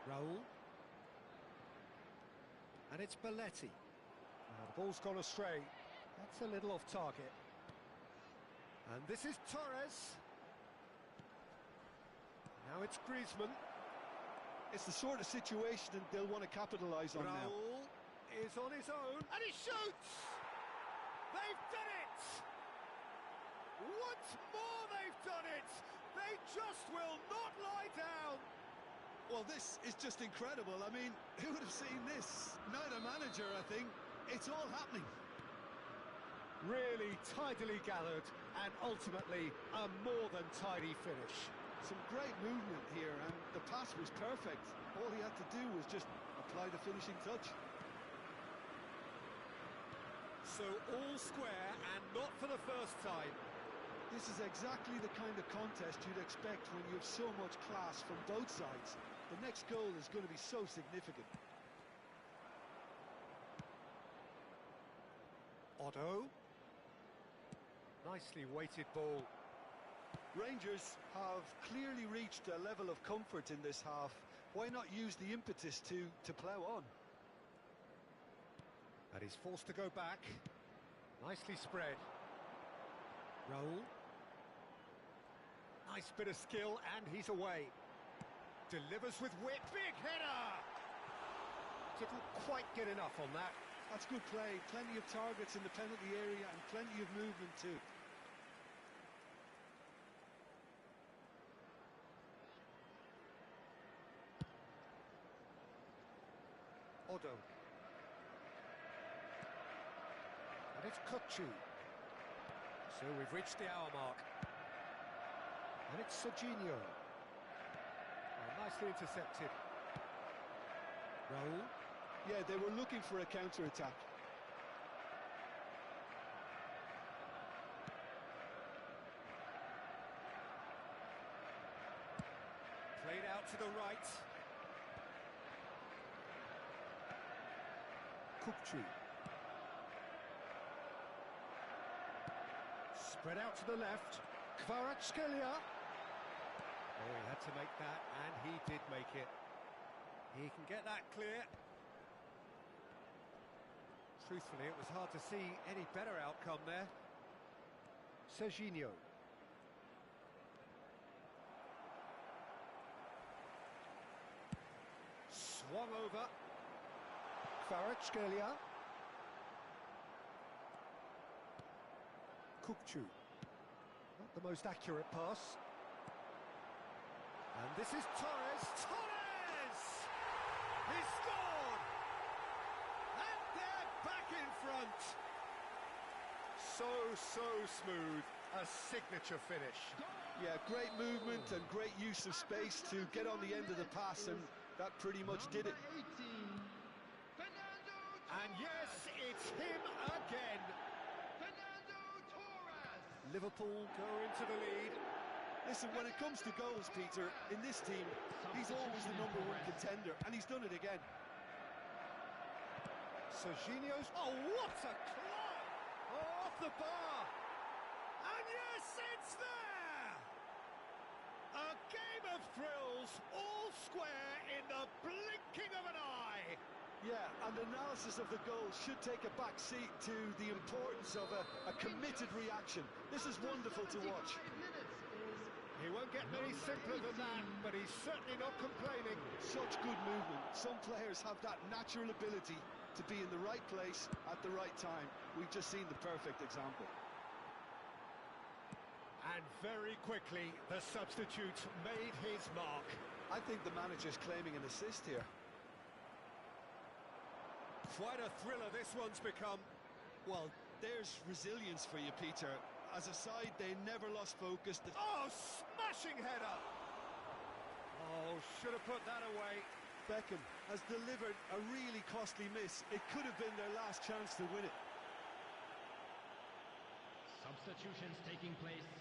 Raul. And it's Belletti. The ball's gone astray. That's a little off target. And this is Torres. Now it's Griezmann. It's the sort of situation that they'll want to capitalise on now. Raul is on his own, and he shoots! They've done it! Once more they've done it! They just will not lie down! Well, this is just incredible. I mean, who would have seen this? Neither manager, I think. It's all happening. Really tidily gathered, and ultimately a more than tidy finish. Some great movement here, and the pass was perfect. All he had to do was just apply the finishing touch. So all square, and not for the first time. This is exactly the kind of contest you'd expect when you have so much class from both sides. The next goal is going to be so significant. Otto. Nicely weighted ball. Rangers have clearly reached a level of comfort in this half. Why not use the impetus to plough on? And he's forced to go back. Nicely spread. Raul. Nice bit of skill, and he's away. Delivers with wit, big header! Didn't quite get enough on that. That's good play, plenty of targets in the penalty area and plenty of movement too. Odo. And it's Kutchu. So we've reached the hour mark. And it's Serginho. Oh, nicely intercepted. Raul. Yeah, they were looking for a counter-attack. Played out to the right. Kukçu. Spread out to the left. Kvaratskhelia. Oh, he had to make that, and he did make it. He can get that clear. Truthfully, it was hard to see any better outcome there. Serginho. Swung over. Kvaratskhelia. Kukçu. Not the most accurate pass. And this is Torres. Torres! He scored! And they're back in front. So smooth. A signature finish. Yeah, great movement and great use of space to get on the end of the pass, and that pretty much did it. And yes, it's him again. Liverpool go into the lead. Listen, when it comes to goals, Peter, in this team, he's always the #1 contender, and he's done it again. Serginho's... Oh, what a climb! Oh, off the bar! And yes, it's there! A game of thrills, all square in the blinking of an eye! Yeah, and analysis of the goal should take a back seat to the importance of a committed reaction. This is wonderful to watch. He won't get many simpler than that, but he's certainly not complaining. Such good movement. Some players have that natural ability to be in the right place at the right time. We've just seen the perfect example. And very quickly, the substitute made his mark. I think the manager's claiming an assist here. Quite a thriller this one's become. Well, there's resilience for you, Peter. As a side, they never lost focus. Oh, smashing header! Oh, should have put that away. Beckham has delivered a really costly miss. It could have been their last chance to win it. Substitutions taking place.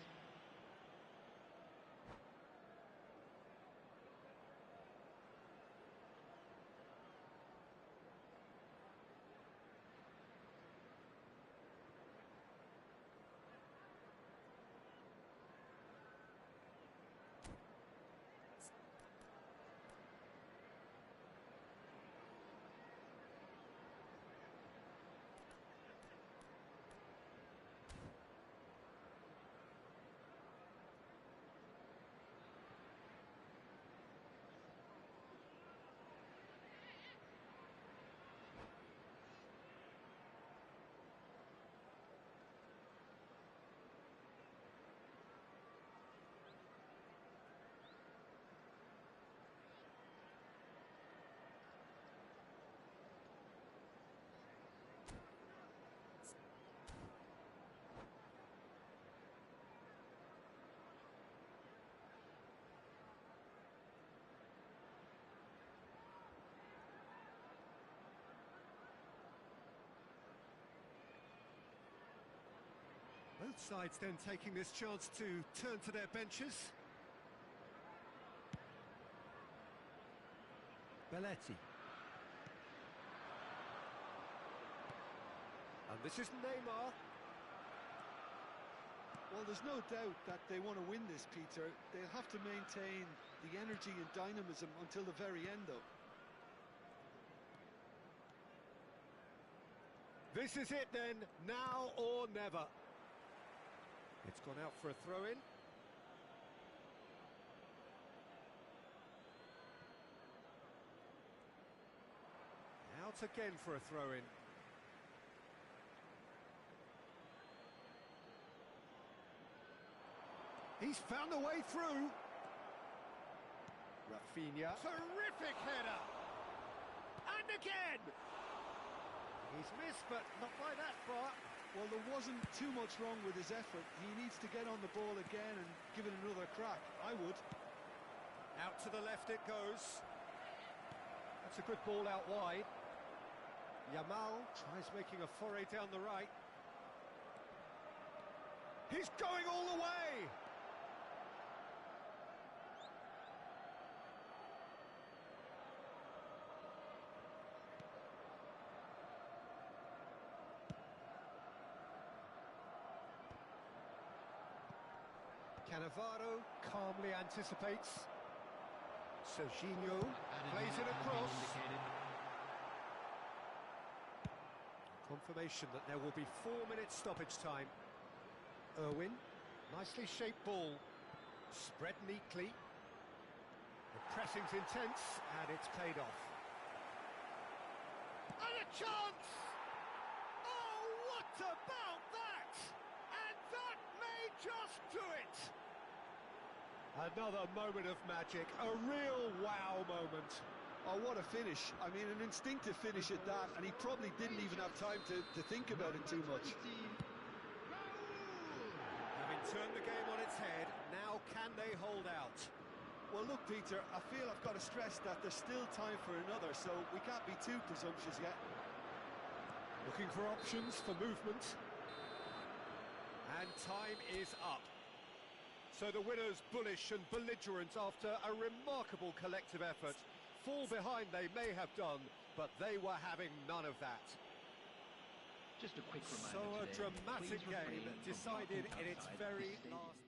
Both sides then taking this chance to turn to their benches. Belletti. And this is Neymar. Well, there's no doubt that they want to win this, Peter. They'll have to maintain the energy and dynamism until the very end, though. This is it then, now or never. It's gone out for a throw-in. Out again for a throw-in. He's found a way through. Rafinha. Terrific header. And again. He's missed, but not by that far. Well, there wasn't too much wrong with his effort. He needs to get on the ball again and give it another crack. I would. Out to the left it goes. That's a good ball out wide. Yamal tries making a foray down the right. He's going all the way! Cannavaro calmly anticipates. Serginho plays it across. Confirmation that there will be 4 minutes stoppage time. Irwin, nicely shaped ball, spread neatly. The pressing's intense and it's paid off. And a chance! Oh, what about that? And that may just do it. Another moment of magic, a real wow moment. Oh, what a finish. I mean, an instinctive finish at that, and he probably didn't even have time to think about it too much. Having turned the game on its head, now can they hold out? Well, look, Peter, I feel I've got to stress that there's still time for another, so we can't be too presumptuous yet. Looking for options for movement. And time is up. So the winners bullish and belligerent after a remarkable collective effort. Fall behind they may have done, but they were having none of that. Just a quick reminder So a today, dramatic please refrain game from decided barking in its outside very this stadium. last...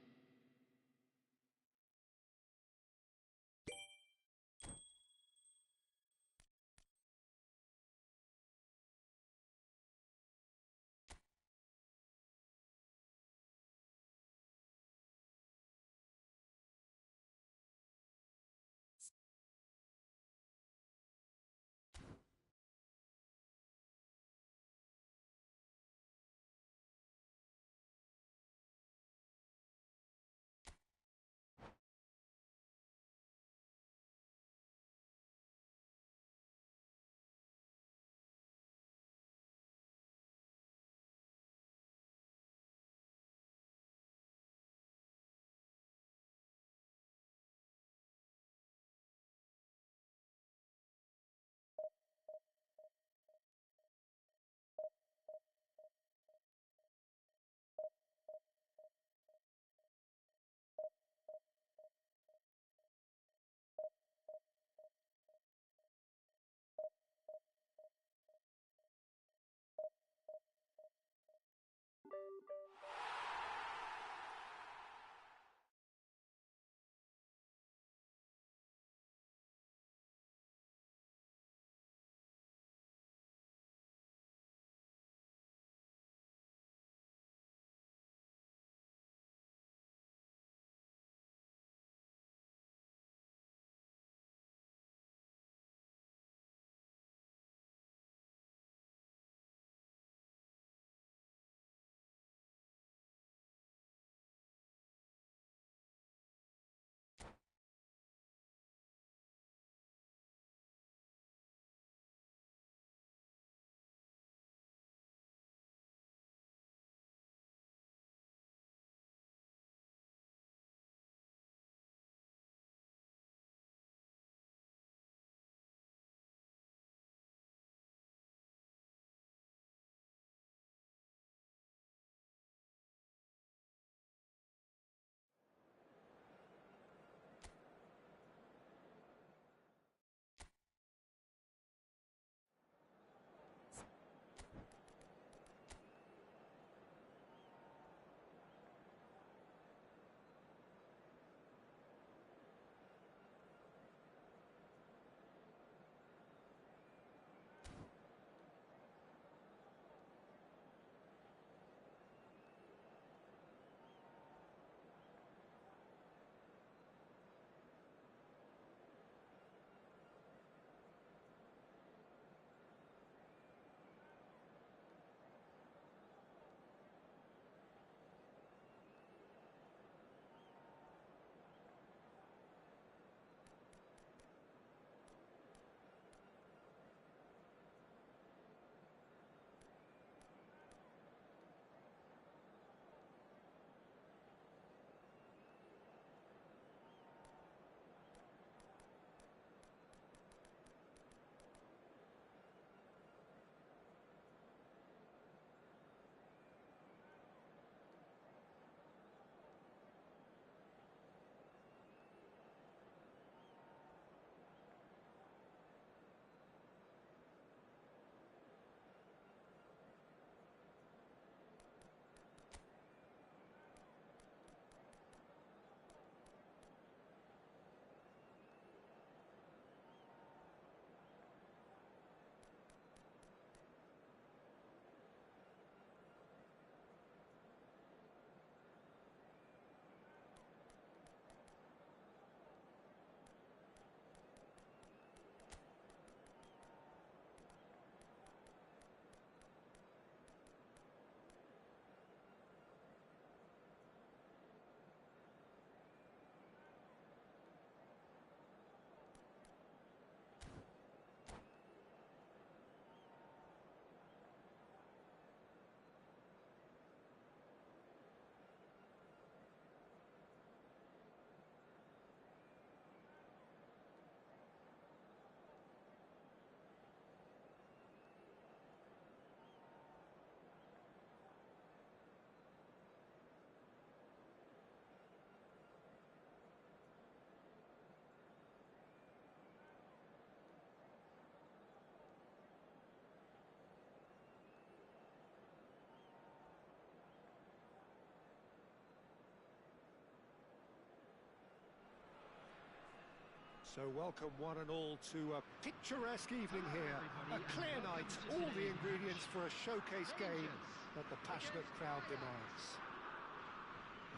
So welcome one and all to a picturesque evening here. A clear night, all the ingredients for a showcase game that the passionate crowd demands.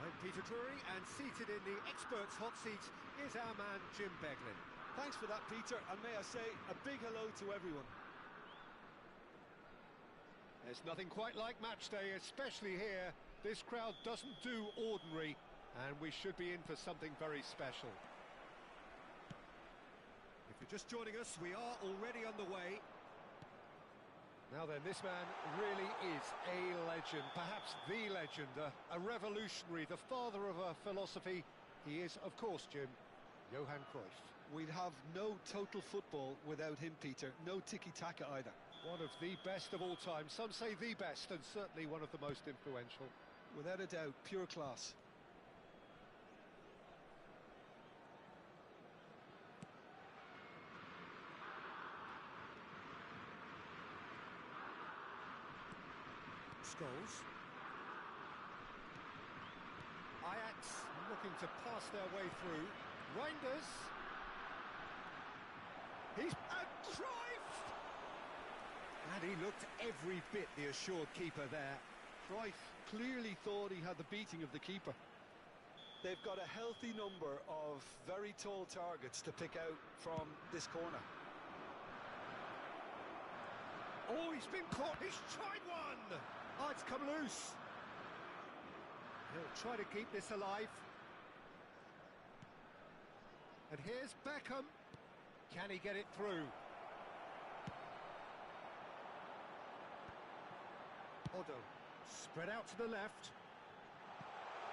I'm Peter Drury, and seated in the experts' hot seat is our man Jim Beglin. Thanks for that, Peter, and may I say a big hello to everyone. There's nothing quite like match day, especially here. This crowd doesn't do ordinary, and we should be in for something very special. If you're just joining us, we are already underway. Now then, this man really is a legend, perhaps the legend, a revolutionary, the father of a philosophy. He is, of course, Jim, Johan Cruyff. We'd have no total football without him, Peter. No tiki-taka either. One of the best of all time. Some say the best, and certainly one of the most influential. Without a doubt, pure class. Scholes. Ajax looking to pass their way through. Reinders. He's... and Cruyff! And he looked every bit the assured keeper there. Cruyff clearly thought he had the beating of the keeper. They've got a healthy number of very tall targets to pick out from this corner. Oh, he's been caught. He's tried one. Oh, it's come loose. He'll try to keep this alive. And here's Beckham. Can he get it through? Odo, spread out to the left.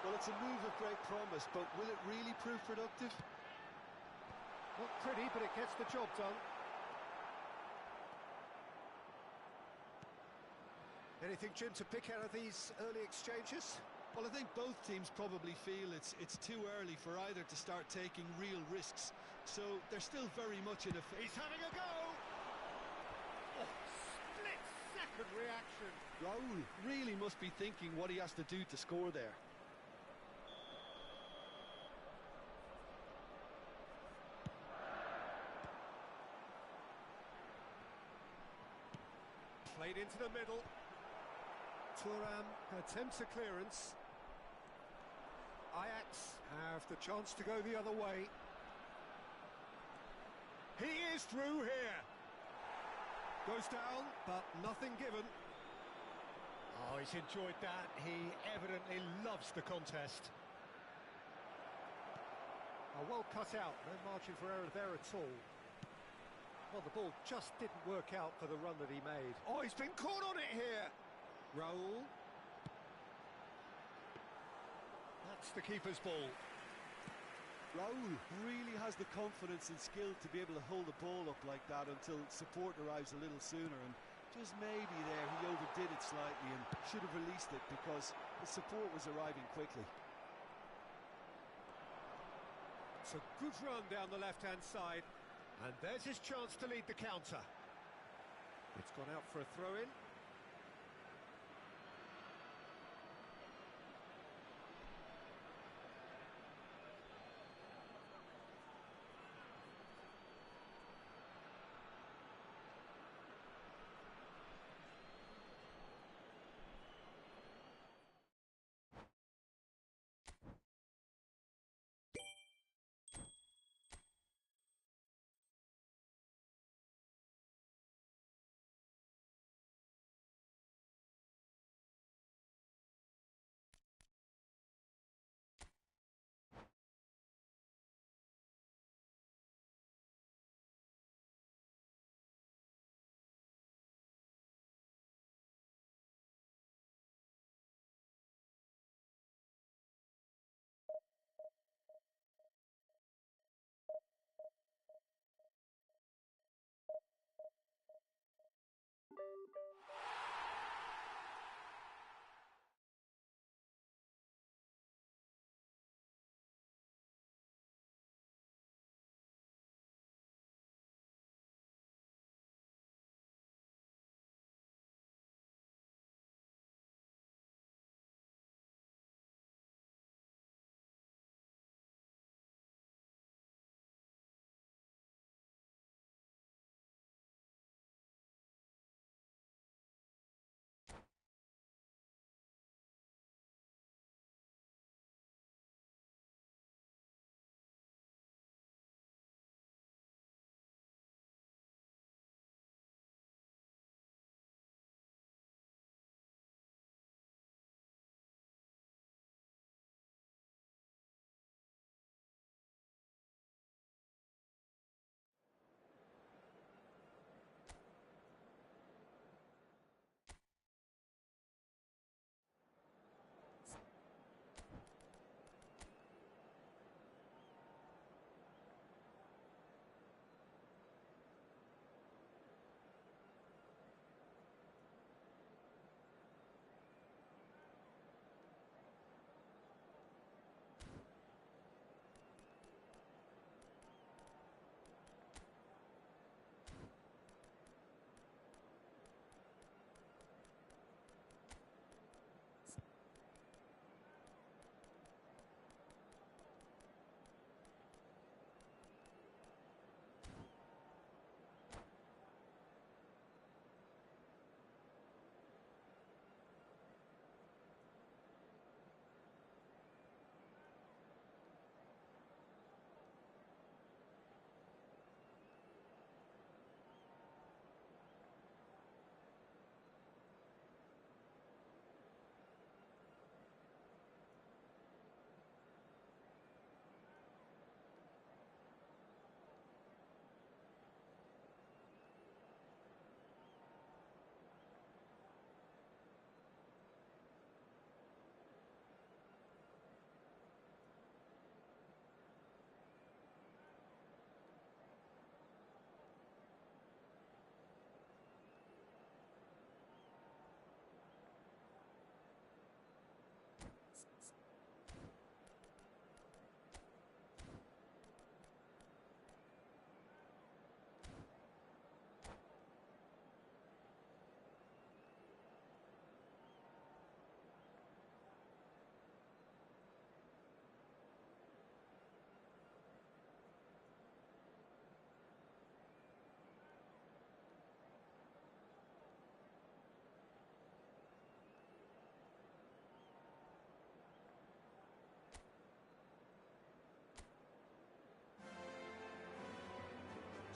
Well, it's a move of great promise, but will it really prove productive? Not pretty, but it gets the job done. Anything, Jim, to pick out of these early exchanges? Well, I think both teams probably feel it's too early for either to start taking real risks. So they're still very much in a... He's having a go! Oh, split-second reaction. Raul really must be thinking what he has to do to score there. Played into the middle. Thuram attempts a clearance. Ajax have the chance to go the other way. He is through here. Goes down, but nothing given. Oh, he's enjoyed that. He evidently loves the contest. Oh, well cut out. No margin for error there at all. Well, the ball just didn't work out for the run that he made. Oh, he's been caught on it here. Raul. That's the keeper's ball. Raul really has the confidence and skill to be able to hold the ball up like that until support arrives a little sooner, and just maybe there he overdid it slightly and should have released it because the support was arriving quickly. It's a good run down the left-hand side, and there's his chance to lead the counter. It's gone out for a throw-in.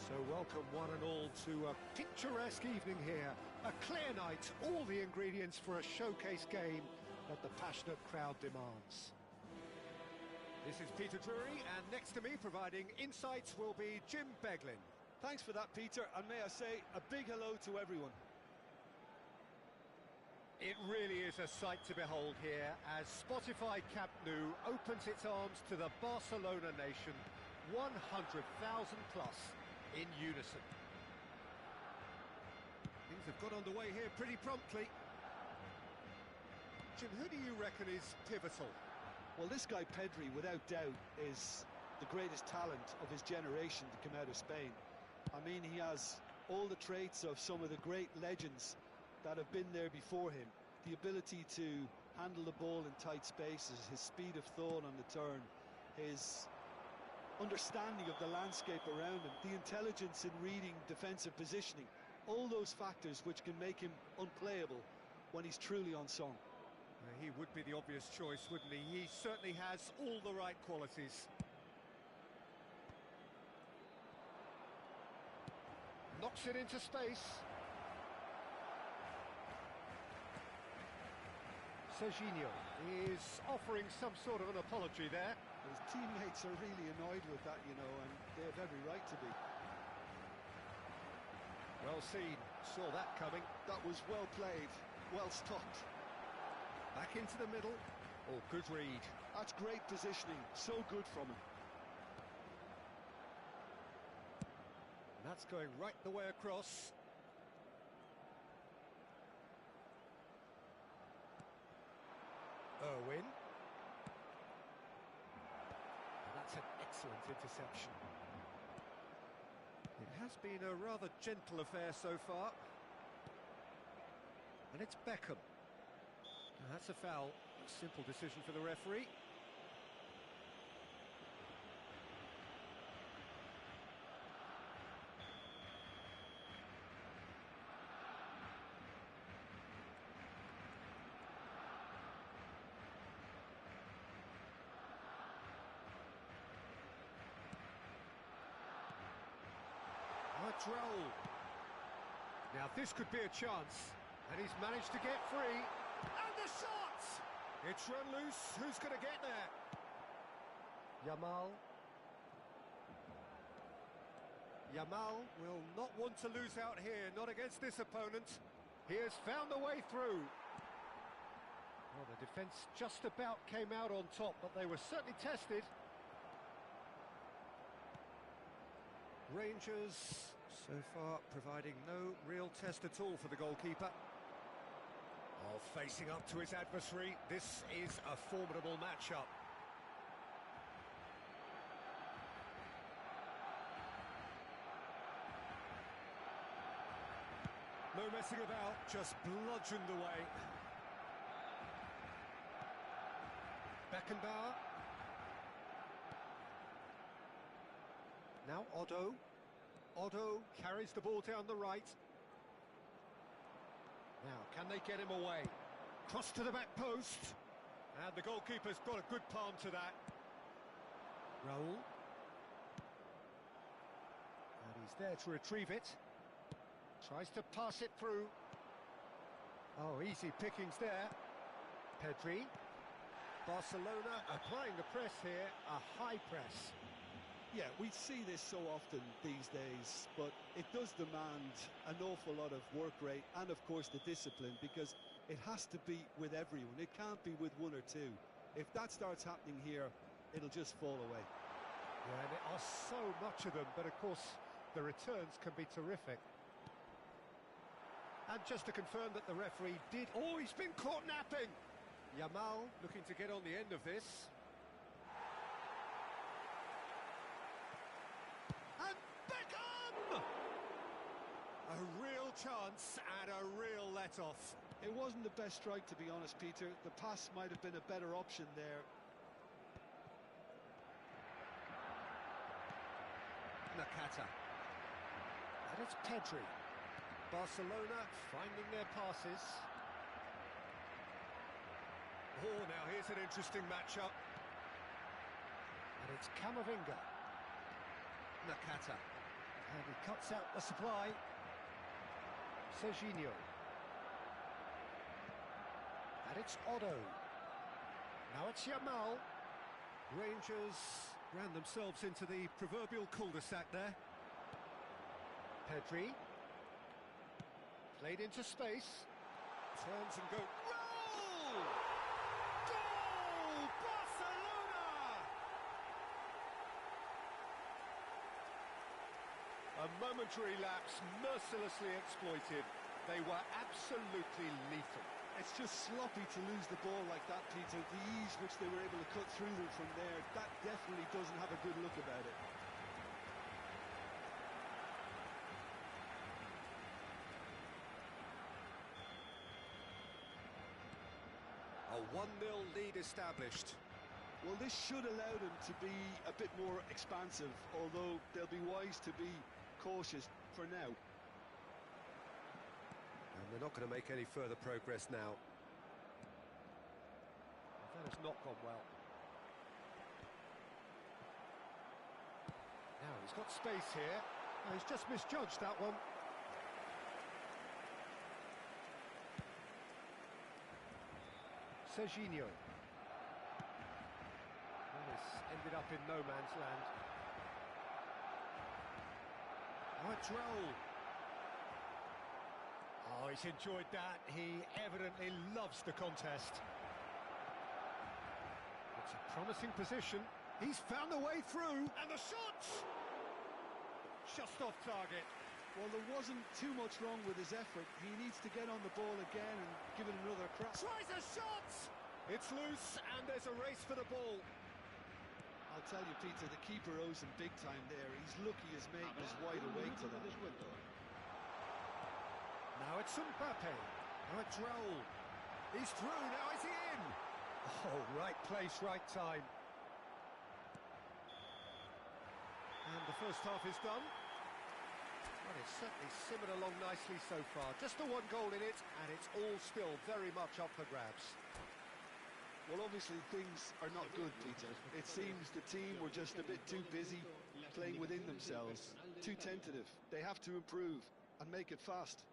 So welcome one and all to a picturesque evening here. A clear night, all the ingredients for a showcase game that the passionate crowd demands. This is Peter Drury, and next to me providing insights will be Jim Beglin. Thanks for that, Peter, and may I say a big hello to everyone. It really is a sight to behold here as Spotify Camp Nou opens its arms to the Barcelona nation, 100,000 plus in unison. Things have got underway here pretty promptly. Jim, who do you reckon is pivotal? Well, this guy Pedri, without doubt, is the greatest talent of his generation to come out of Spain. I mean, he has all the traits of some of the great legends that have been there before him. The ability to handle the ball in tight spaces, his speed of thought on the turn, his understanding of the landscape around him, the intelligence in reading defensive positioning, all those factors which can make him unplayable when he's truly on song. He would be the obvious choice, wouldn't he? He certainly has all the right qualities. Knocks it into space. Serginho is offering some sort of an apology there. His teammates are really annoyed with that, you know, and they have every right to be. Well seen, saw that coming. That was well played, well stopped. Back into the middle. Oh, good read. That's great positioning, so good from him. That's going right the way across. Irwin. That's an excellent interception. It has been a rather gentle affair so far. And it's Beckham. And that's a foul. A simple decision for the referee. Droll. Now this could be a chance, and he's managed to get free, and the shot! It's run loose, who's going to get there? Yamal will not want to lose out here, not against this opponent. He has found a way through. Well, the defence just about came out on top, but they were certainly tested. Rangers so far providing no real test at all for the goalkeeper. Oh, facing up to his adversary, this is a formidable matchup. No messing about, just bludgeoned away. Beckenbauer. Now Otto. Otto carries the ball down the right. Now, can they get him away? Cross to the back post. And the goalkeeper's got a good palm to that. Raul. And he's there to retrieve it. Tries to pass it through. Oh, easy pickings there. Pedri. Barcelona applying the press here, a high press. Yeah, we see this so often these days, but it does demand an awful lot of work rate and, of course, the discipline, because it has to be with everyone. It can't be with one or two. If that starts happening here, it'll just fall away. Yeah, and there are so much of them, but, of course, the returns can be terrific. And just to confirm that the referee did... Oh, he's been caught napping! Yamal looking to get on the end of this. And Beckham! A real chance and a real let-off. It wasn't the best strike, to be honest, Peter. The pass might have been a better option there. Nakata. And it's Pedri. Barcelona finding their passes. Oh, now here's an interesting matchup. And it's Camavinga. Nakata. And he cuts out the supply. Serginho. And it's Otto. Now it's Yamal. Rangers ran themselves into the proverbial cul-de-sac there. Pedri. Played into space. Turns and goes. Goal! Goal! Barcelona! A momentary lapse, mercilessly exploited. They were absolutely lethal. It's just sloppy to lose the ball like that, Peter. The ease which they were able to cut through them from there, that definitely doesn't have a good look about it. A 1-0 lead established. Well, this should allow them to be a bit more expansive, although they'll be wise to be cautious for now. And they're not going to make any further progress now. That has not gone well. Now he's got space here. Oh, he's just misjudged that one. Serginho. Well, this ended up in no man's land. Oh, it's Raul. Oh, he's enjoyed that. He evidently loves the contest. It's a promising position. He's found a way through. And the shot! Just off target. Well, there wasn't too much wrong with his effort. He needs to get on the ball again and give it another crack. Tries a shot! It's loose, and there's a race for the ball. I'll tell you, Peter, the keeper owes him big time there. He's lucky his mate was wide awake to that. Now it's Mbappe. Now it's Raul. He's through, now is he in? Oh, right place, right time. And the first half is done. Well, it's certainly simmered along nicely so far. Just the one goal in it, and it's all still very much up for grabs. Well, obviously things are not good, Peter. It seems the team were just a bit too busy playing within themselves, too tentative. They have to improve and make it fast.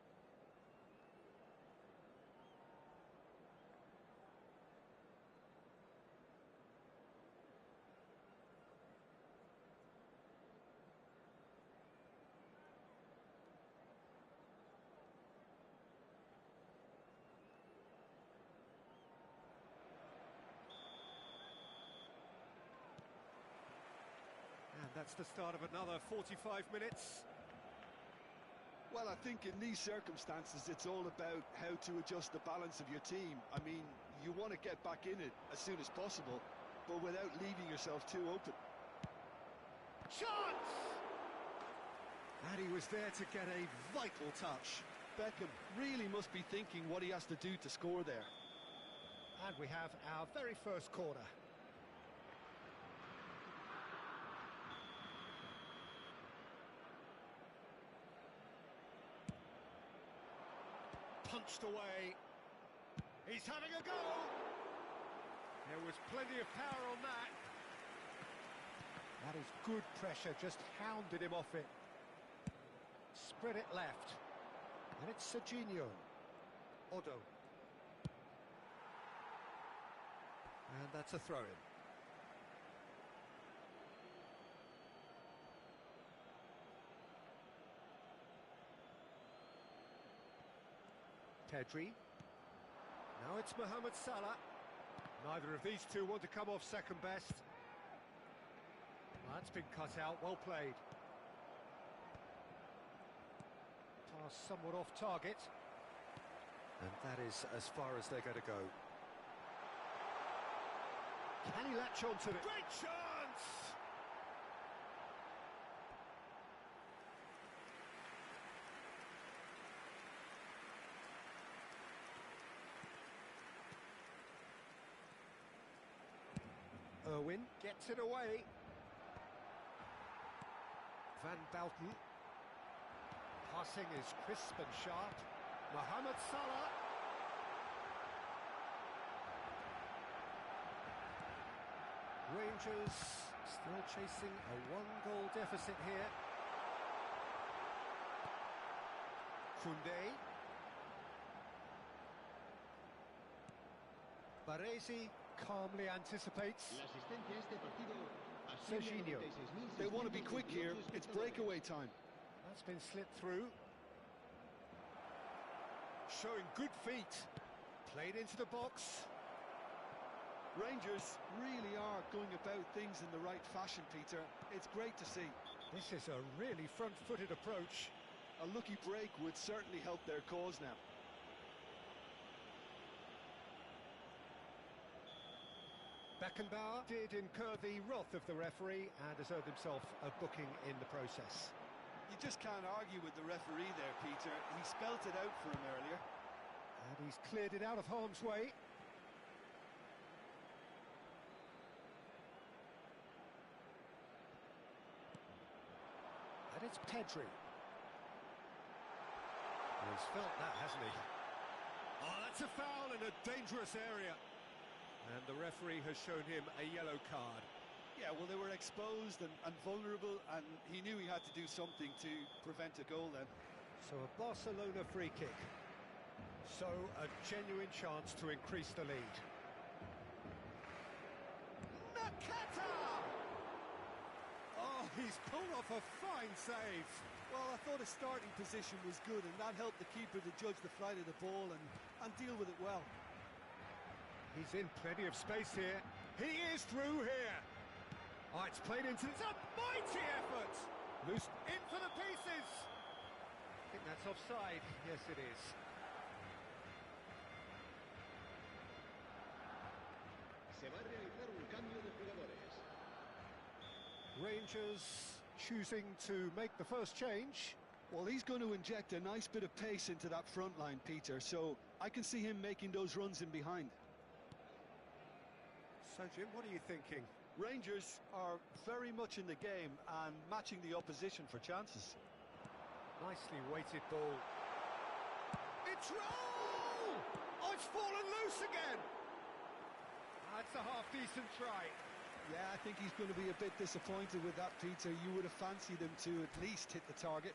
And that's the start of another 45 minutes. Well, I think in these circumstances, it's all about how to adjust the balance of your team. I mean, you want to get back in it as soon as possible, but without leaving yourself too open. Shot! And he was there to get a vital touch. Beckham really must be thinking what he has to do to score there. And we have our very first corner. Punched away. He's having a go. There was plenty of power on that. That is good pressure, just hounded him off it. Spread it left. And it's Serginho. Otto. And that's a throw-in. Pedri. Now it's Mohamed Salah. Neither of these two want to come off second best. That's been cut out, well played. Pass somewhat off target. And that is as far as they're going to go. Can he latch on to it? Great chance! Irwin gets it away. Van Belten. Passing is crisp and sharp. Mohamed Salah. Rangers still chasing a one-goal deficit here. Koundé. Baresi calmly anticipates. Serginho. They want to be quick here. It's breakaway time. That's been slipped through. Showing good feet. Played into the box. Rangers really are going about things in the right fashion, Peter. It's great to see. This is a really front-footed approach. A lucky break would certainly help their cause now. Beckenbauer did incur the wrath of the referee and has earned himself a booking in the process. You just can't argue with the referee there, Peter. He spelt it out for him earlier. And he's cleared it out of harm's way. And it's Pedri. He's felt that, hasn't he? Oh, that's a foul in a dangerous area. And the referee has shown him a yellow card. Yeah, well, they were exposed and vulnerable, and he knew he had to do something to prevent a goal then. So a Barcelona free kick. So a genuine chance to increase the lead. Nakata! Oh, he's pulled off a fine save. Well, I thought his starting position was good, and that helped the keeper to judge the flight of the ball and deal with it well. He's in plenty of space here. He is through here. Oh, it's played into... It's a mighty effort! Loose in for the pieces! I think that's offside. Yes, it is. Se va a realizar un cambio de jugadores. Rangers choosing to make the first change. Well, he's going to inject a nice bit of pace into that front line, Peter, so I can see him making those runs in behind. So, Jim, what are you thinking? Rangers are very much in the game and matching the opposition for chances. Nicely weighted ball. It's roll! Oh, it's fallen loose again! That's a half-decent try. Yeah, I think he's going to be a bit disappointed with that, Peter. You would have fancied him to at least hit the target.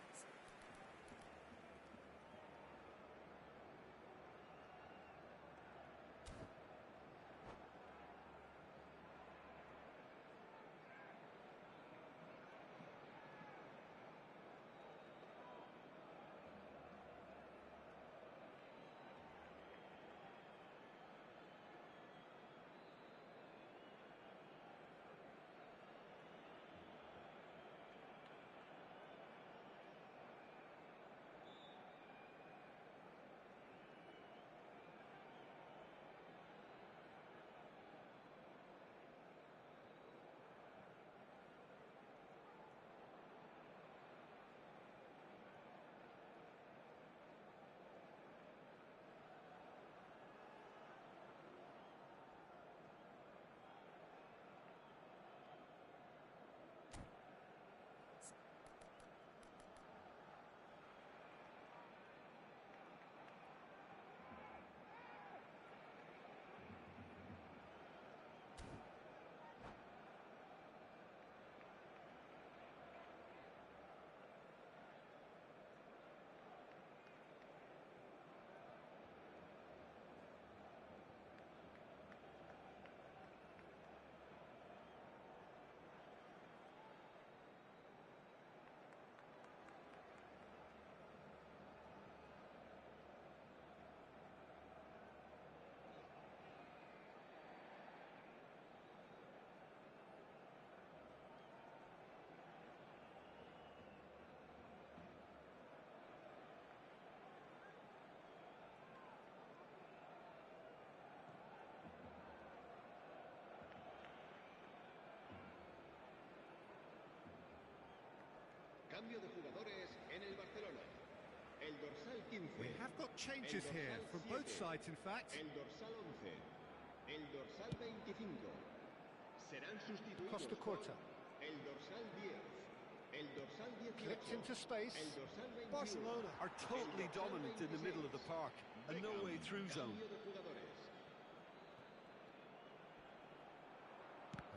Cambio de jugadores en el Barcelona. El dorsal 15. We have got changes here from both sides, in fact. El dorsal 11. El dorsal 25. Serán sustituidos Costa Corta. por el dorsal 10. El dorsal 18. Clipped into space. El dorsal 21. Barcelona are totally dominant in the middle of the park. A no-way through zone. Cambio de jugadores.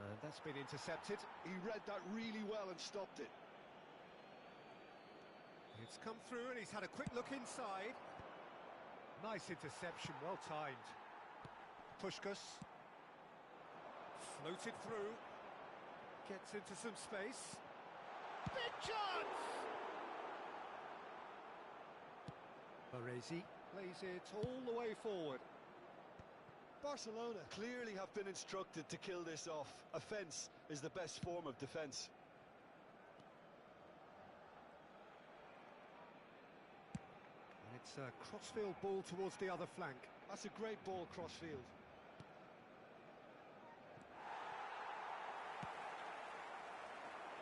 And that's been intercepted. He read that really well and stopped it. It's come through and he's had a quick look inside. Nice interception, well timed. Puskás. Floated through. Gets into some space. Big chance! Baresi plays it all the way forward. Barcelona clearly have been instructed to kill this off. Offence is the best form of defence. And it's a crossfield ball towards the other flank. That's a great ball crossfield.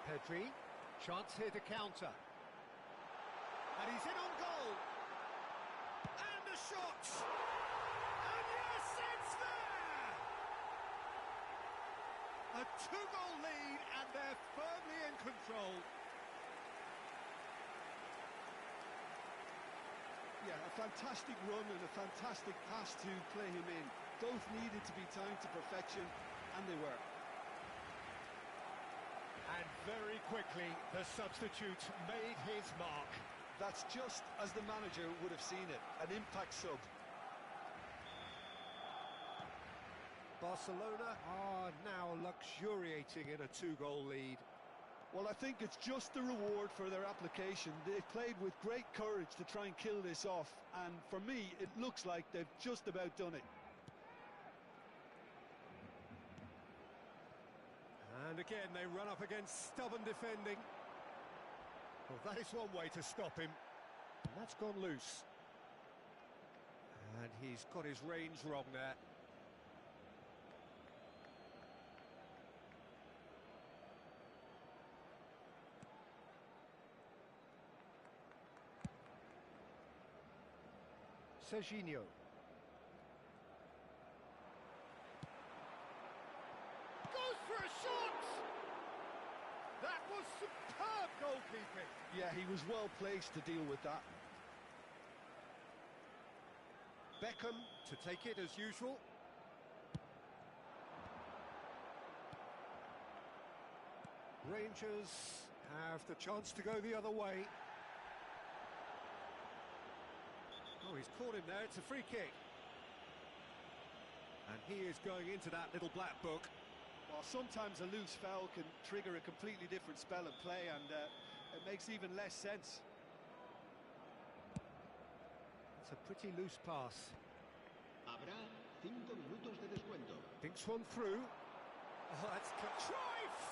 Pedri, chance here to counter. And he's in on goal. And a shot! And yes, it's there! A two-goal lead and they're firmly in control. Yeah, a fantastic run and a fantastic pass to play him in. Both needed to be timed to perfection, and they were. And very quickly, the substitute made his mark. That's just as the manager would have seen it, an impact sub. Barcelona are now luxuriating in a two-goal lead. Well, I think it's just the reward for their application. They've played with great courage to try and kill this off, and for me, it looks like they've just about done it. And again, they run up against stubborn defending. Well, that is one way to stop him. And that's gone loose. And he's got his range wrong there. Serginho. Goes for a shot! That was superb goalkeeping. Yeah, he was well placed to deal with that. Beckham to take it as usual. Rangers have the chance to go the other way. Oh, he's caught him there, it's a free kick. And he is going into that little black book. Well, sometimes a loose foul can trigger a completely different spell of play, and it makes even less sense. It's a pretty loose pass. Habrá 5 minutos de descuento. Thinks one through. Oh, that's Cruyff!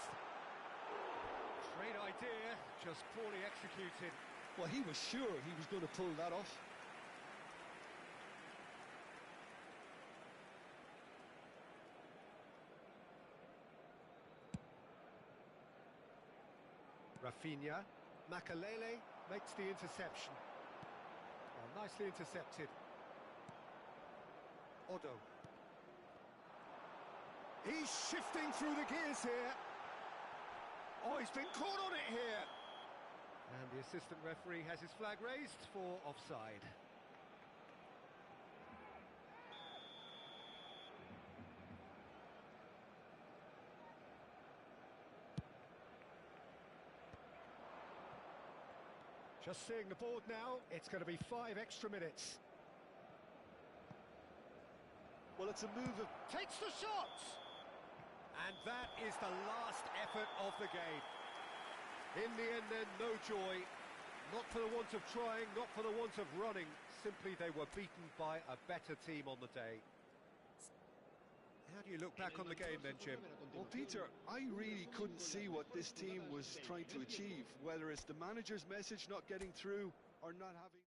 Great idea, just poorly executed. Well, he was sure he was going to pull that off. Rafinha, Makalele makes the interception. Oh, nicely intercepted. Odo. He's shifting through the gears here. Oh, he's been caught on it here. And the assistant referee has his flag raised for offside. Just seeing the board now, it's going to be 5 extra minutes. Well, it's a move of... Takes the shot! And that is the last effort of the game. In the end then, no joy. Not for the want of trying, not for the want of running. Simply they were beaten by a better team on the day. How do you look back on the game then, Jim? Well, Peter, I really couldn't see what this team was trying to achieve, whether it's the manager's message not getting through or not having...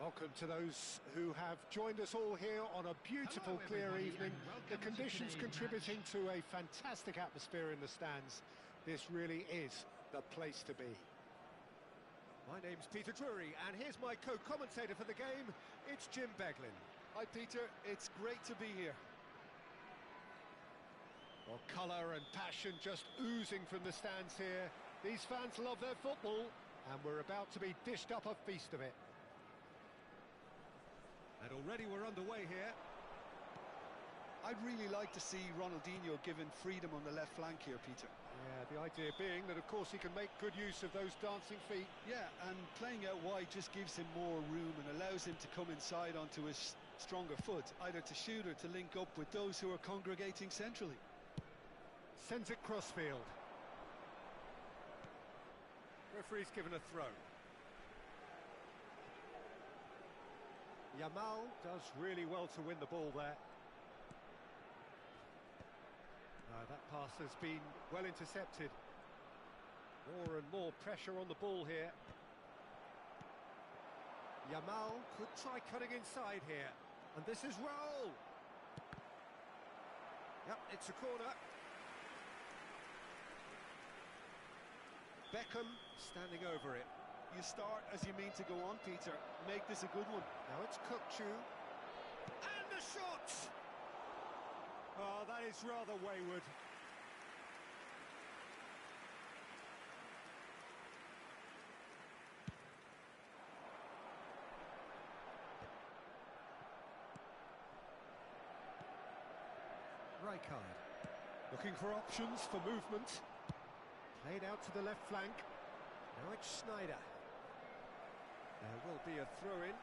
Welcome to those who have joined us all here on a beautiful, clear evening. The conditions contributing to a fantastic atmosphere in the stands. This really is the place to be. My name's Peter Drury, and here's my co-commentator for the game. It's Jim Beglin. Hi, Peter. It's great to be here. Well, colour and passion just oozing from the stands here. These fans love their football, and we're about to be dished up a feast of it. And already we're underway here. I'd really like to see Ronaldinho given freedom on the left flank here, Peter. Yeah, the idea being that, of course, he can make good use of those dancing feet. Yeah, and playing out wide just gives him more room and allows him to come inside onto his stronger foot, either to shoot or to link up with those who are congregating centrally. Sends it crossfield. Referee's given a throw. Yamal does really well to win the ball there. That pass has been well intercepted. More and more pressure on the ball here. Yamal could try cutting inside here. And this is Raul. Yep, it's a corner. Beckham standing over it. You start as you mean to go on, Peter. Make this a good one. Now it's Kukçu. And the shot! Oh, that is rather wayward. Rijkaard. Looking for options for movement. Played out to the left flank. Now it's Sneijder. There will be a throw-in.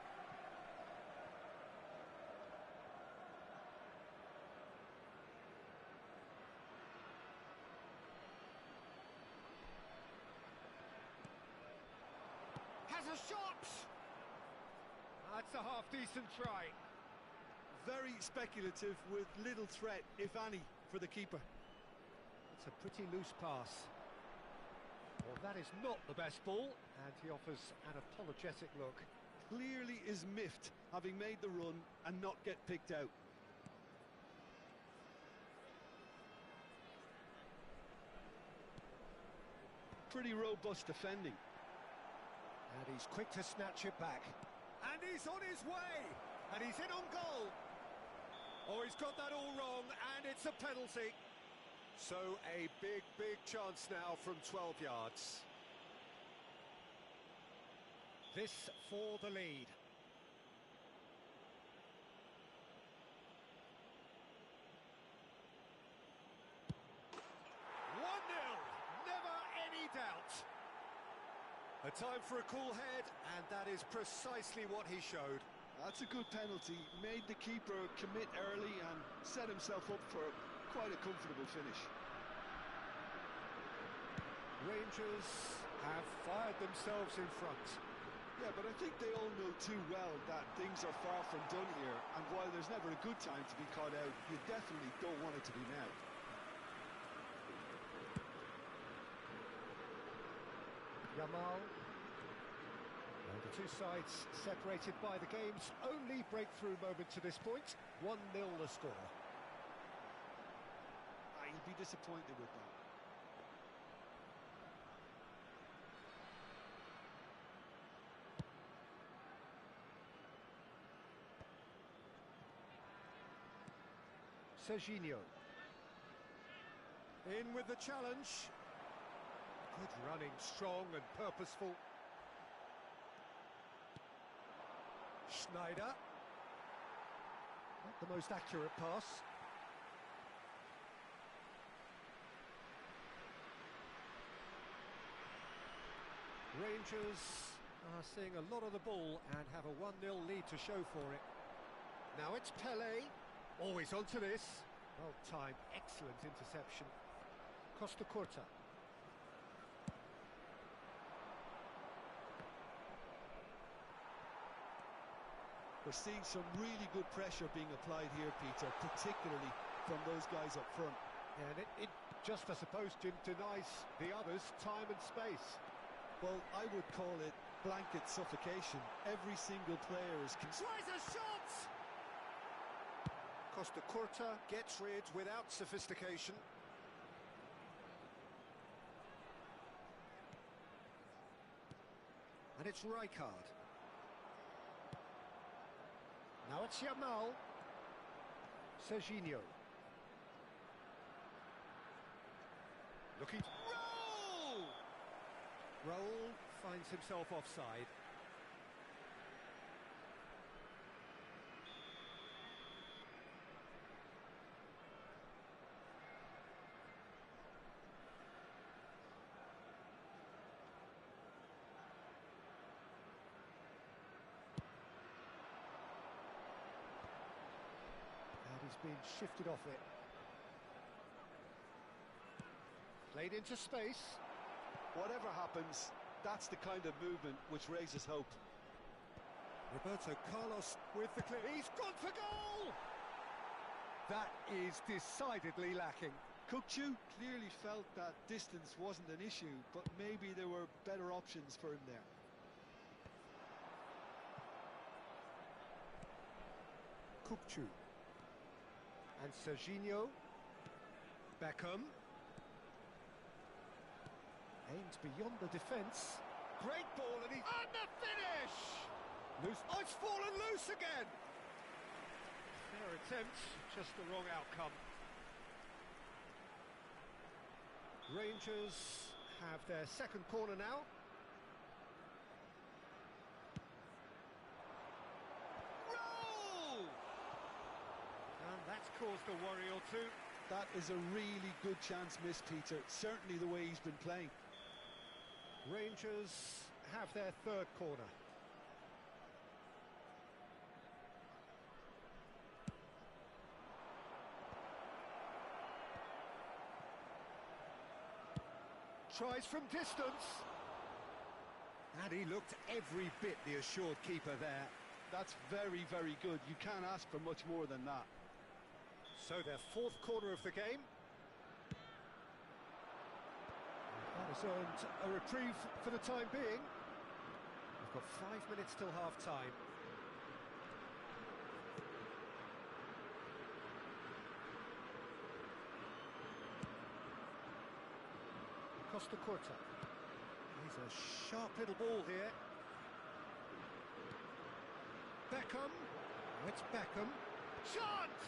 Has a shot! That's a half-decent try. Very speculative with little threat, if any, for the keeper. It's a pretty loose pass. Well, that is not the best ball, and he offers an apologetic look. Clearly is miffed, having made the run and not get picked out. Pretty robust defending. And he's quick to snatch it back. And he's on his way! And he's in on goal! Oh, he's got that all wrong, and it's a penalty. So a big chance now from 12 yards. This for the lead. Never any doubt. A time for a cool head, and that is precisely what he showed. That's a good penalty. Made the keeper commit early and set himself up for quite a comfortable finish. Rangers have fired themselves in front. Yeah, but I think they all know too well that things are far from done here, and while there's never a good time to be caught out, you definitely don't want it to be now. Yamal. And the two sides separated by the game's only breakthrough moment to this point. 1-0 the score. He'd be disappointed with that. Serginho. In with the challenge. Good running, strong and purposeful. Sneijder. Not the most accurate pass. Rangers are seeing a lot of the ball and have a 1-0 lead to show for it. Now it's Pelé. Always onto this. Well timed, excellent interception. Costa Curta. We're seeing some really good pressure being applied here, Peter, particularly from those guys up front. And it just, I suppose, Jim, denies the others time and space. Well, I would call it blanket suffocation. Every single player is... Tries a shot! Costa Curta gets rid without sophistication. And it's Rijkaard. Now it's Yamal. Serginho. Looking... Roll! Roll finds himself offside. He's been shifted off it. Played into space. Whatever happens, that's the kind of movement which raises hope. Roberto Carlos with the clear. He's gone for goal! That is decidedly lacking. Kukçu clearly felt that distance wasn't an issue, but maybe there were better options for him there. Kukçu. And Serginho. Beckham. Aims beyond the defence. Great ball and he... And the finish! Loose. Oh, it's fallen loose again! Fair attempt, just the wrong outcome. Rangers have their second corner now. And that's caused a worry or two. That is a really good chance missed, Peter. Certainly the way he's been playing. Rangers have their third corner. Tries from distance. And he looked every bit the assured keeper there. That's very, very good. You can't ask for much more than that. So their fourth corner of the game. That has earned a reprieve for the time being. We've got 5 minutes till half-time. Costa Curta. He's a sharp little ball here. Beckham. Oh, it's Beckham. Chance!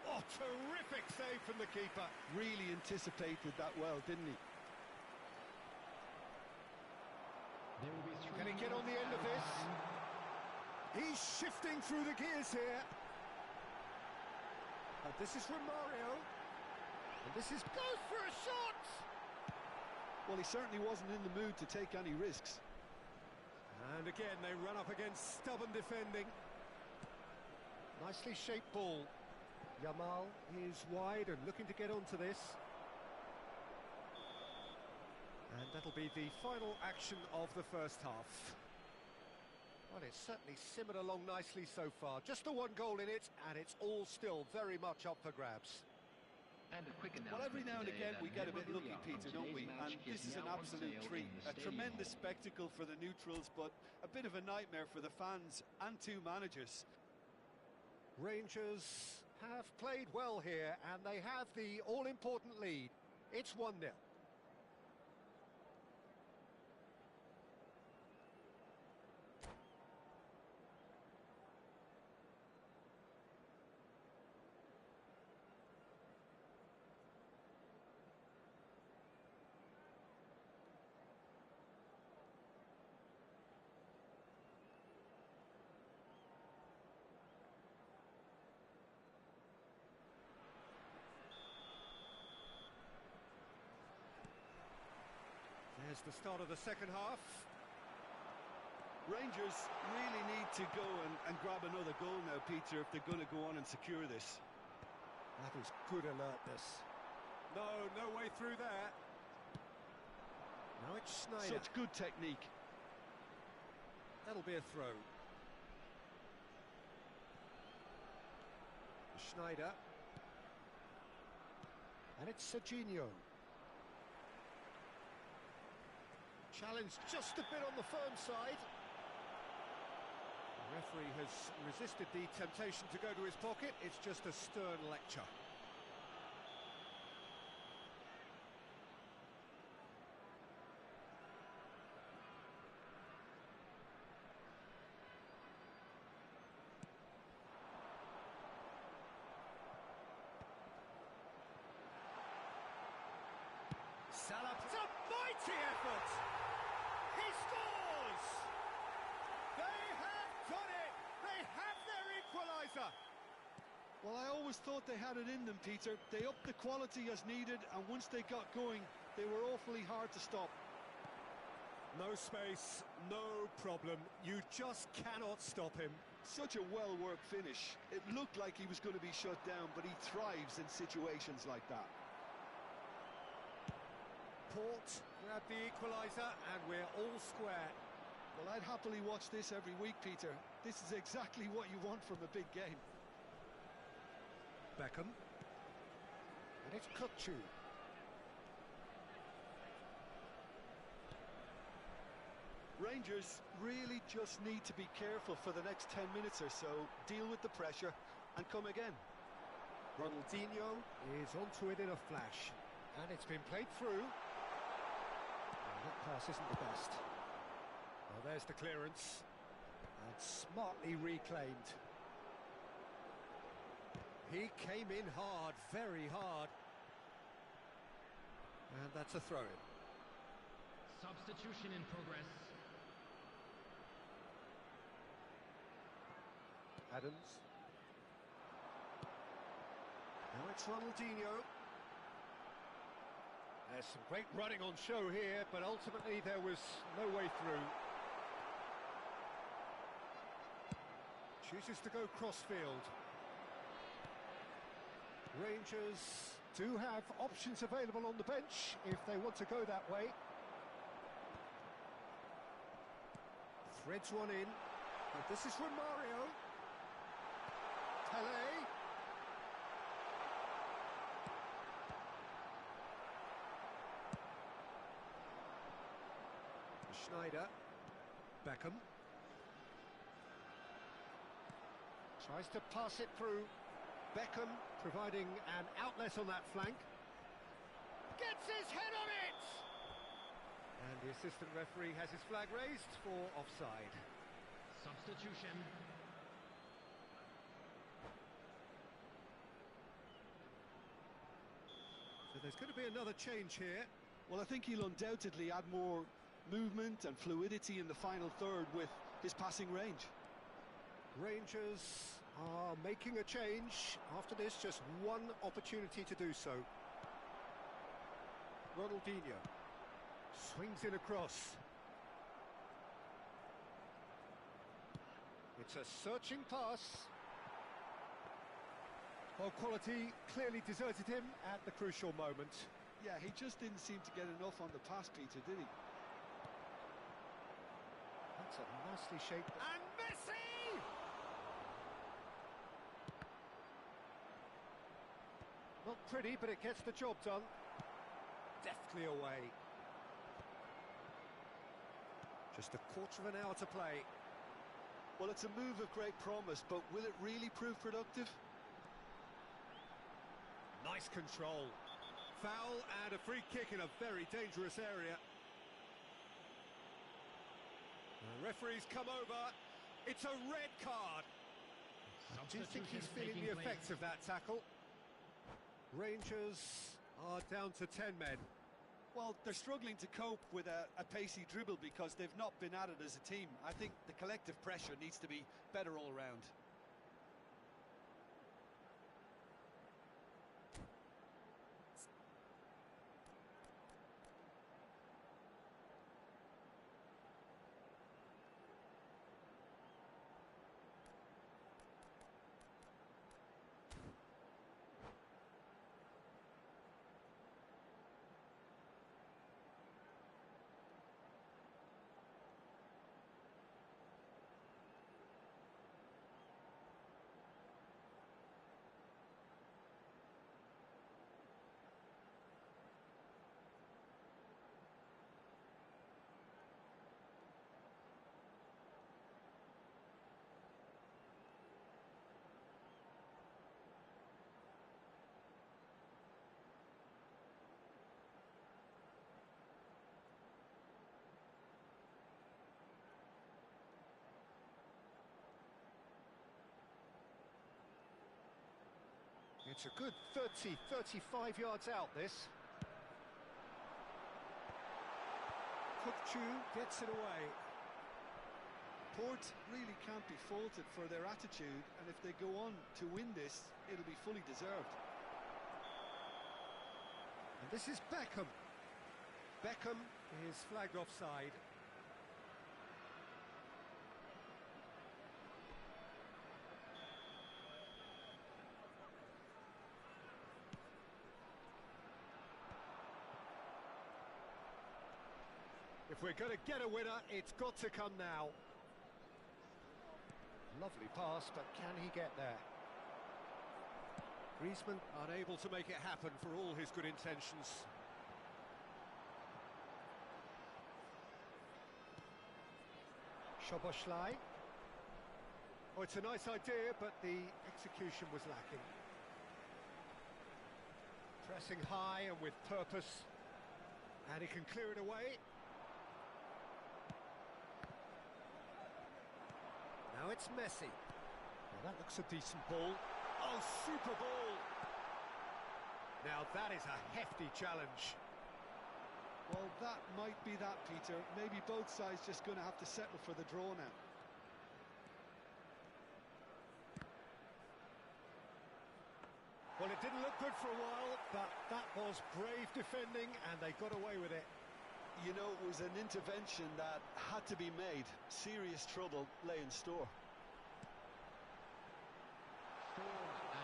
Oh, terrific save from the keeper. Really anticipated that well, didn't he? Can he get on the end of this? He's shifting through the gears here. And this is from Mario. And this is... Goes for a shot! Well, he certainly wasn't in the mood to take any risks. And again, they run up against stubborn defending. Nicely shaped ball. Yamal is wide and looking to get onto this. And that'll be the final action of the first half. Well, it's certainly simmered along nicely so far. Just the one goal in it, and it's all still very much up for grabs. And a quick Well, every now and again we get a bit lucky, Peter, don't we? And this is an absolute treat. A tremendous spectacle for the neutrals, but a bit of a nightmare for the fans and two managers. Rangers have played well here, and they have the all-important lead. It's 1-0. There's the start of the second half. Rangers really need to go and grab another goal now, Peter, if they're going to go on and secure this. That is good alertness. No way through there. Now it's Schneider. Such good technique. That'll be a throw. Schneider. And it's Serginho. Challenge just a bit on the firm side. The referee has resisted the temptation to go to his pocket. It's just a stern lecture. Salah, it's a mighty effort! He scores! They have done it! They have their equaliser! Well, I always thought they had it in them, Peter. They upped the quality as needed, and once they got going, they were awfully hard to stop. No space, no problem. You just cannot stop him. Such a well-worked finish. It looked like he was going to be shut down, but he thrives in situations like that. Port grab the equaliser, and we're all square. Well, I'd happily watch this every week, Peter. This is exactly what you want from a big game. Beckham. And it's Kutchu. Rangers really just need to be careful for the next 10 minutes or so, deal with the pressure, and come again. Ronaldinho is onto it in a flash. And it's been played through. That pass isn't the best. Well, there's the clearance. And smartly reclaimed. He came in hard, very hard. And that's a throw-in. Substitution in progress. Adams. Now it's Ronaldinho. There's some great running on show here, but ultimately there was no way through. Chooses to go crossfield. Rangers do have options available on the bench if they want to go that way. Threads one in, but this is Romario. Pele. Schneider. Beckham. Tries to pass it through. Beckham providing an outlet on that flank. Gets his head on it! And the assistant referee has his flag raised for offside. Substitution. So there's going to be another change here. Well, I think he'll undoubtedly add more movement and fluidity in the final third with his passing range. Rangers are making a change. After this, just one opportunity to do so. Ronaldinho swings in across. It's a searching pass. Well, quality clearly deserted him at the crucial moment. Yeah, he just didn't seem to get enough on the pass, Peter, did he? That's a nicely shaped... And Messi! Not pretty, but it gets the job done. Deftly away. Just a quarter of an hour to play. Well, it's a move of great promise, but will it really prove productive? Nice control. Foul and a free kick in a very dangerous area. The referee's come over. It's a red card. Do you think he's feeling the effects of that tackle? Rangers are down to 10 men. Well, they're struggling to cope with a pacey dribble because they've not been at it as a team. I think the collective pressure needs to be better all round. It's a good 30, 35 yards out, this. Kukçu gets it away. Port really can't be faulted for their attitude, and if they go on to win this, it'll be fully deserved. And this is Beckham. Beckham is flagged offside. If we're going to get a winner, it's got to come now. Lovely pass, but can he get there? Griezmann unable to make it happen for all his good intentions. Szoboszlai. Oh, it's a nice idea, but the execution was lacking. Pressing high and with purpose. And he can clear it away. Now it's Messi. Well, that looks a decent ball. Oh, super ball! Now that is a hefty challenge. Well, that might be that, Peter. Maybe both sides just going to have to settle for the draw now. Well, it didn't look good for a while, but that was brave defending, and they got away with it. You know, it was an intervention that had to be made. Serious trouble lay in store.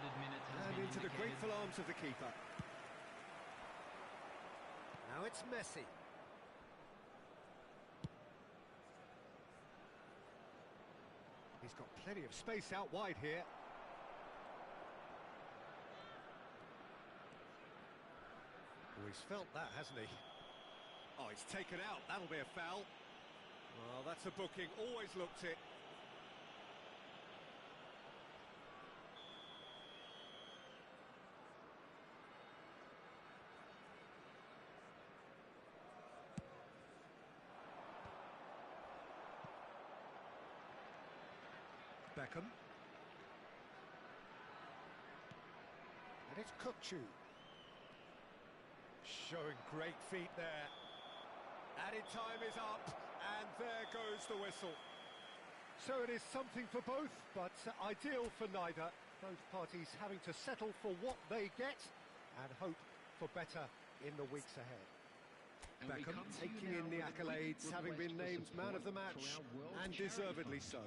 And into the grateful arms of the keeper. Now it's Messi. He's got plenty of space out wide here. Oh, he's felt that, hasn't he? Oh, he's taken out. That'll be a foul. Well, that's a booking. Always looked it. Beckham. And it's Kukçu. Showing great feet there. Added time is up, and there goes the whistle. So it is something for both, but ideal for neither. Both parties having to settle for what they get and hope for better in the weeks ahead. Beckham taking in the accolades, having been named man of the match, and deservedly so.